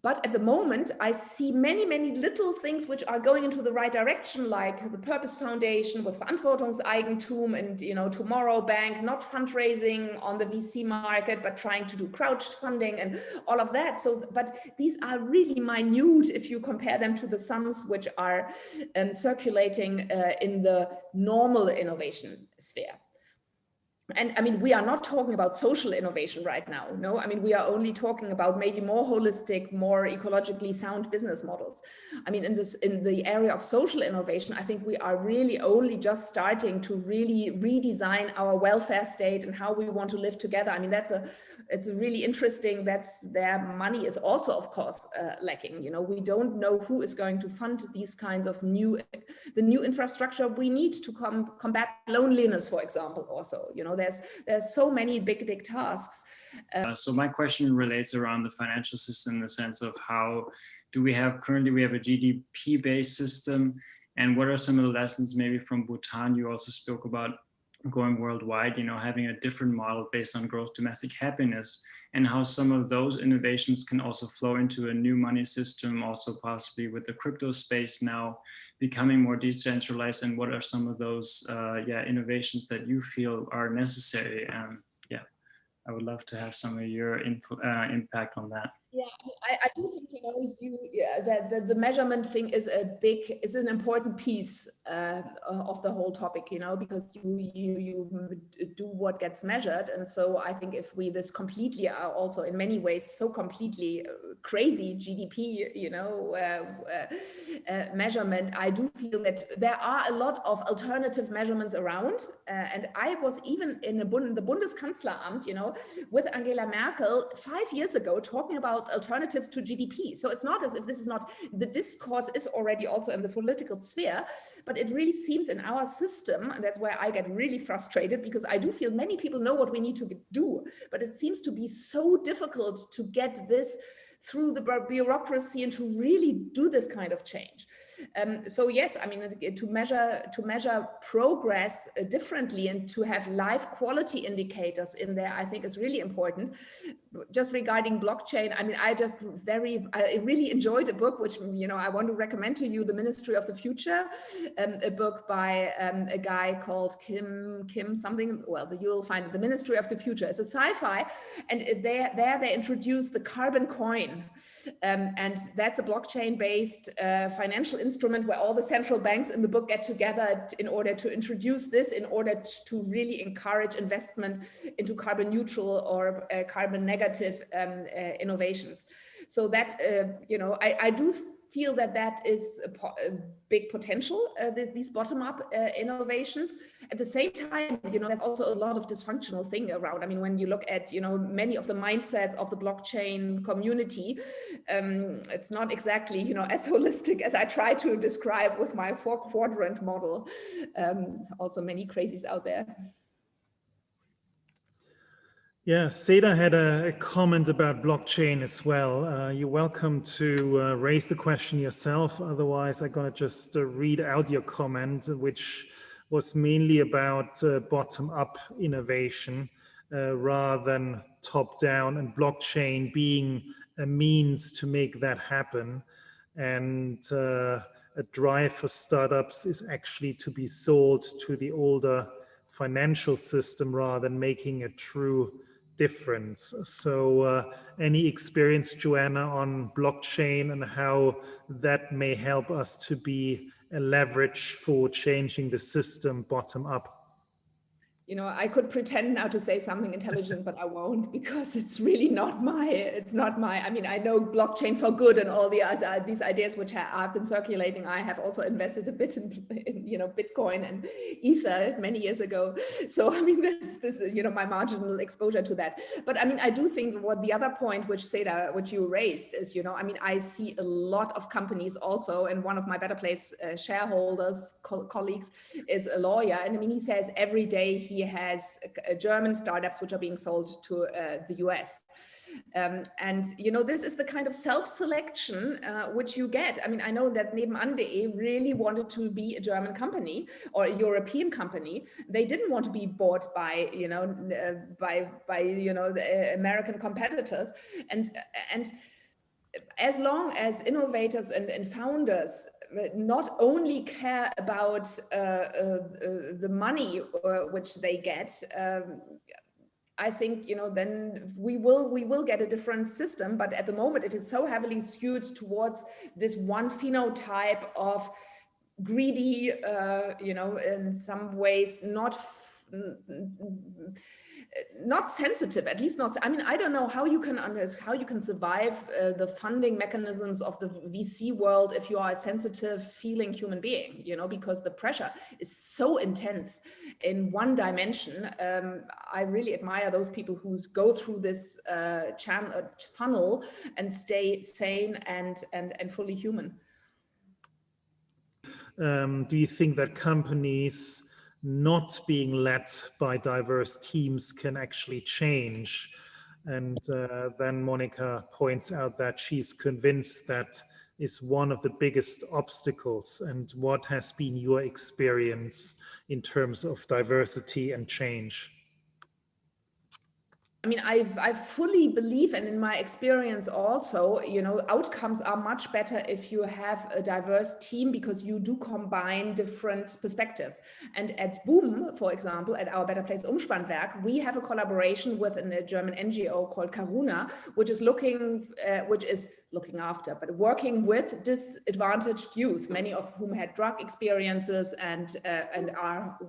But at the moment, I see many, many little things which are going into the right direction, like the Purpose Foundation with Verantwortungseigentum and, you know, Tomorrow Bank, not fundraising on the VC market, but trying to do crowdfunding and all of that. So, but these are really minute if you compare them to the sums which are circulating in the normal innovation sphere. And I mean, we are not talking about social innovation right now. No, I mean, we are only talking about maybe more holistic, more ecologically sound business models. I mean, in the area of social innovation, I think we are really only just starting to really redesign our welfare state and how we want to live together. I mean, it's really interesting that their money is also, of course, lacking. You know, we don't know who is going to fund these kinds of the new infrastructure we need to combat loneliness, for example. Also, you know, there's so many big tasks. So my question relates around the financial system in the sense of how do we have currently we have a GDP-based system, and what are some of the lessons maybe from Bhutan? You also spoke about going worldwide, you know, having a different model based on gross domestic happiness, and how some of those innovations can also flow into a new money system, also possibly with the crypto space now becoming more decentralized, and what are some of those innovations that you feel are necessary? I would love to have some of your impact on that. Yeah, I do think, you know, the measurement thing is an important piece of the whole topic, you know, because you do what gets measured. And so I think if we this completely are also in many ways so completely crazy GDP, you know, measurement, I do feel that there are a lot of alternative measurements around. And I was even in the Bundeskanzleramt, you know, with Angela Merkel 5 years ago talking about alternatives to GDP. So it's not as if this is not, the discourse is already also in the political sphere, but it really seems in our system, and that's where I get really frustrated, because I do feel many people know what we need to do, but it seems to be so difficult to get this through the bureaucracy and to really do this kind of change. So yes, I mean, to measure progress differently and to have life quality indicators in there, I think is really important. Just regarding blockchain, I mean, I really enjoyed a book, which, you know, I want to recommend to you, The Ministry of the Future, a book by a guy called Kim something, well, you'll find it, The Ministry of the Future. It's a sci-fi, and they introduced the carbon coin. And that's a blockchain-based financial instrument where all the central banks in the book get together in order to introduce this, in order to really encourage investment into carbon neutral or carbon negative innovations. So that, you know, I do feel that is a big potential, these bottom-up innovations. At the same time, you know, there's also a lot of dysfunctional thing around. I mean, when you look at, you know, many of the mindsets of the blockchain community, it's not exactly, you know, as holistic as I try to describe with my 4-quadrant model. Also many crazies out there. Yeah, Seda had a comment about blockchain as well. You're welcome to raise the question yourself. Otherwise, I'm going to just read out your comment, which was mainly about bottom-up innovation rather than top-down, and blockchain being a means to make that happen. And a drive for startups is actually to be sold to the older financial system rather than making a true difference. So any experience, Joanna, on blockchain and how that may help us to be a leverage for changing the system bottom up? You know, I could pretend now to say something intelligent, but I won't, because it's really not I mean, I know blockchain for good and all these ideas which have been circulating. I have also invested a bit in you know, Bitcoin and Ether many years ago. So, I mean, this you know, my marginal exposure to that. But I mean, I do think what the other point which Seda, which you raised is, you know, I mean, I see a lot of companies also, and one of my BetterPlace shareholders, colleagues, is a lawyer. And I mean, he says every day he has German startups which are being sold to the US. And, you know, this is the kind of self-selection which you get. I mean, I know that Nebenan.de really wanted to be a German company or a European company. They didn't want to be bought by, you know, by the American competitors. And as long as innovators and founders not only care about the money which they get, I think, you know, then we will get a different system. But at the moment, it is so heavily skewed towards this one phenotype of greedy, you know, in some ways not sensitive, at least not. I mean, I don't know how you can survive the funding mechanisms of the VC world if you are a sensitive, feeling human being, you know, because the pressure is so intense in one dimension. I really admire those people who go through this funnel and stay sane and fully human. Do you think that companies not being led by diverse teams can actually change? And then Monica points out that she's convinced that is one of the biggest obstacles. And what has been your experience in terms of diversity and change? I mean, I fully believe, and in my experience also, you know, outcomes are much better if you have a diverse team, because you do combine different perspectives. And at Boom, for example, at our Better Place Umspannwerk, we have a collaboration with a German NGO called Karuna, which is looking after, but working with disadvantaged youth, many of whom had drug experiences and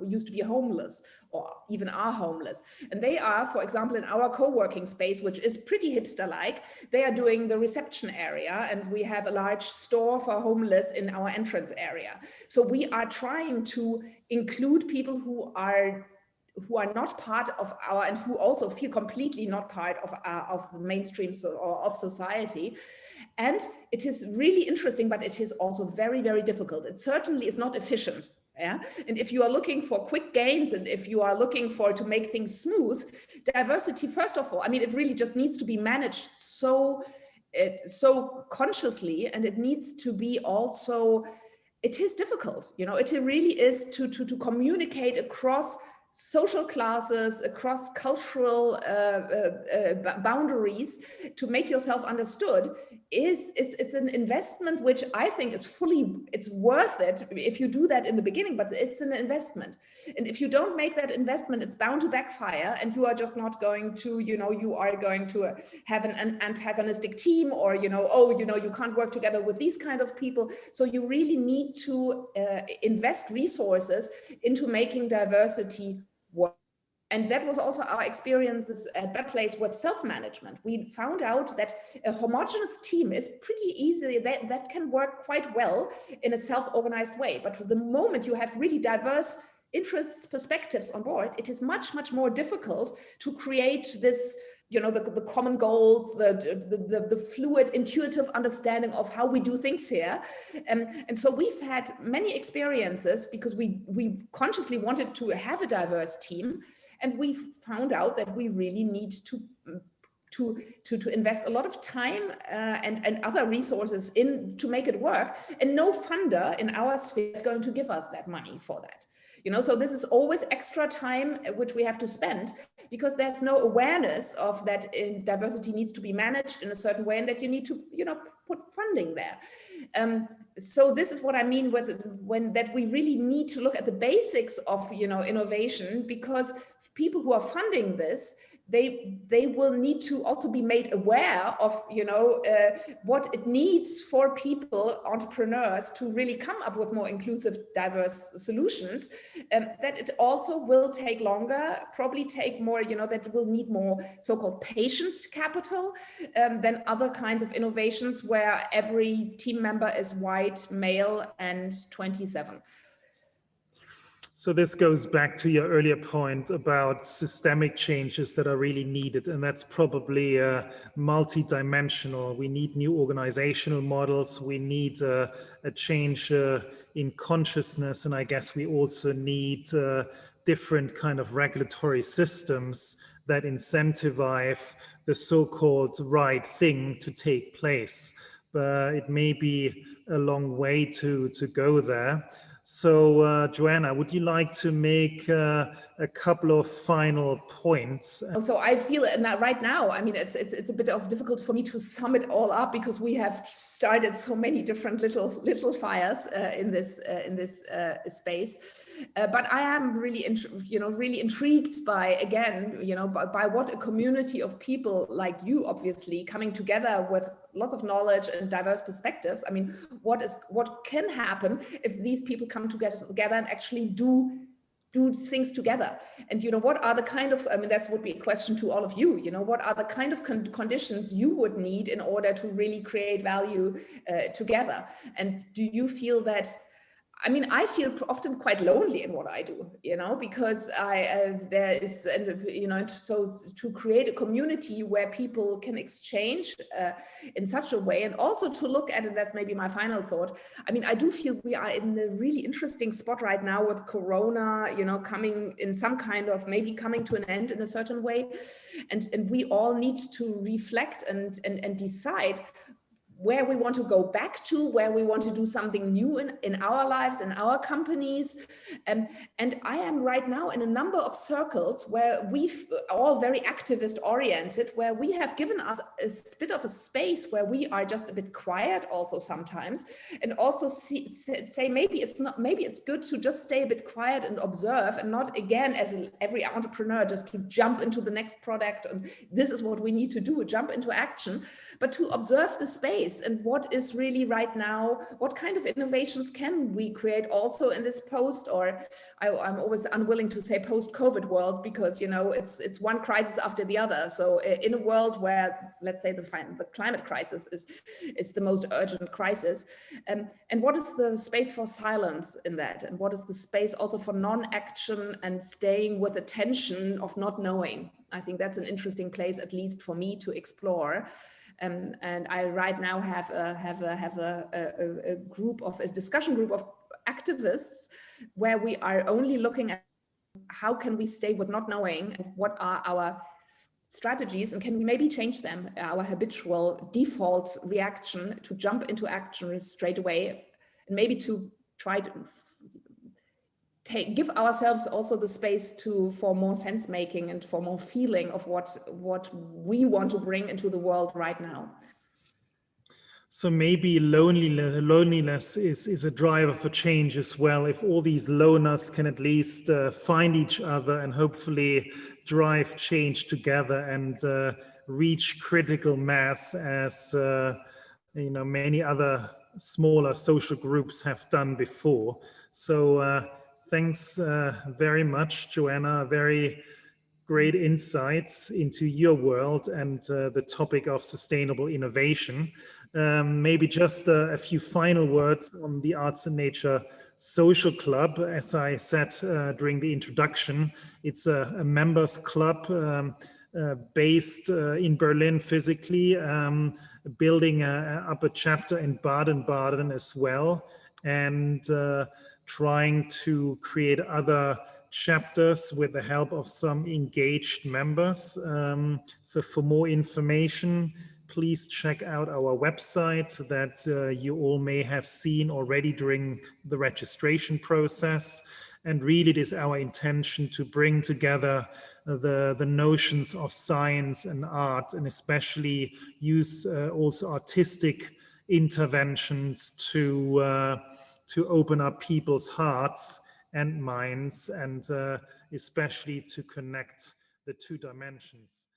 used to be homeless or even are homeless. And they are, for example, in our co-working space, which is pretty hipster-like, they are doing the reception area, and we have a large store for homeless in our entrance area. So we are trying to include people who are not part of our, and who also feel completely not part of the mainstream or of society. And it is really interesting, but it is also very, very difficult. It certainly is not efficient. Yeah. And if you are looking for quick gains, and if you are looking to make things smooth, diversity, first of all, I mean, it really just needs to be managed so consciously, and it needs to be also, it is difficult, you know, it really is to communicate across social classes, across cultural boundaries, to make yourself understood. It's an investment which I think it's worth it if you do that in the beginning, but it's an investment. And if you don't make that investment, it's bound to backfire, and you are just not going to, you know, you are going to have an antagonistic team, or, you know, oh, you know, you can't work together with these kind of people. So you really need to invest resources into making diversity work. And that was also our experiences at Better Place with self-management. We found out that a homogeneous team is pretty easy, that can work quite well in a self-organized way. But the moment you have really diverse interests, perspectives on board, it is much, much more difficult to create this, you know, the common goals, the fluid, intuitive understanding of how we do things here. And so we've had many experiences, because we consciously wanted to have a diverse team, and we found out that we really need to invest a lot of time and other resources in to make it work. And no funder in our sphere is going to give us that money for that. You know, so this is always extra time which we have to spend, because there's no awareness of that diversity needs to be managed in a certain way, and that you need to, you know, put funding there. So this is what I mean with that we really need to look at the basics of, you know, innovation, because people who are funding this, they will need to also be made aware of, you know, what it needs for people, entrepreneurs, to really come up with more inclusive, diverse solutions. That it also will take longer, probably take more, you know, that will need more so-called patient capital than other kinds of innovations where every team member is white, male, and 27. So this goes back to your earlier point about systemic changes that are really needed, and that's probably multi-dimensional. We need new organizational models, we need a change in consciousness, and I guess we also need different kind of regulatory systems that incentivize the so-called right thing to take place. But it may be a long way to go there. So, Joanna, would you like to make a couple of final points? So I feel right now, I mean, it's a bit of difficult for me to sum it all up because we have started so many different little fires in this space. But I am really, really intrigued by, again, by what a community of people like you, obviously, coming together with lots of knowledge and diverse perspectives. I mean, what can happen if these people come together and actually do things together? And what are the kind of, I mean, that would be a question to all of you, what are the kind of conditions you would need in order to really create value together? And do you feel that, I mean, I feel often quite lonely in what I do, because there is, so to create a community where people can exchange in such a way, and also to look at it, that's maybe my final thought. I mean, I do feel we are in a really interesting spot right now with Corona, coming in some kind of, maybe coming to an end in a certain way. And we all need to reflect and decide where we want to go back to, where we want to do something new in our lives, in our companies. And I am right now in a number of circles where we've all very activist oriented, where we have given us a bit of a space where we are just a bit quiet also sometimes, and also say maybe it's good to just stay a bit quiet and observe, and not, again, as every entrepreneur, just to jump into the next product and this is what we need to do, jump into action, but to observe the space and what is really right now, what kind of innovations can we create also in this post, or I'm always unwilling to say post-COVID world, because it's one crisis after the other. So in a world where, let's say, the climate crisis is the most urgent crisis, and what is the space for silence in that, and what is the space also for non-action and staying with the tension of not knowing? I think that's an interesting place, at least for me, to explore. And I right now have a discussion group of activists where we are only looking at how can we stay with not knowing, and what are our strategies, and can we maybe change them, our habitual default reaction to jump into action straight away, and maybe to try to give ourselves also the space for more sense making and for more feeling of what we want to bring into the world right now. So maybe loneliness is a driver for change as well. If all these loners can at least find each other and hopefully drive change together and reach critical mass, as many other smaller social groups have done before. So thanks very much, Joanna. Very great insights into your world and the topic of sustainable innovation. Maybe just a few final words on the Arts and Nature Social Club. As I said during the introduction, it's a members club based in Berlin physically, building up a chapter in Baden-Baden as well, and trying to create other chapters with the help of some engaged members. So for more information, please check out our website that you all may have seen already during the registration process. And really, it is our intention to bring together the notions of science and art, and especially use also artistic interventions to open up people's hearts and minds, and especially to connect the two dimensions.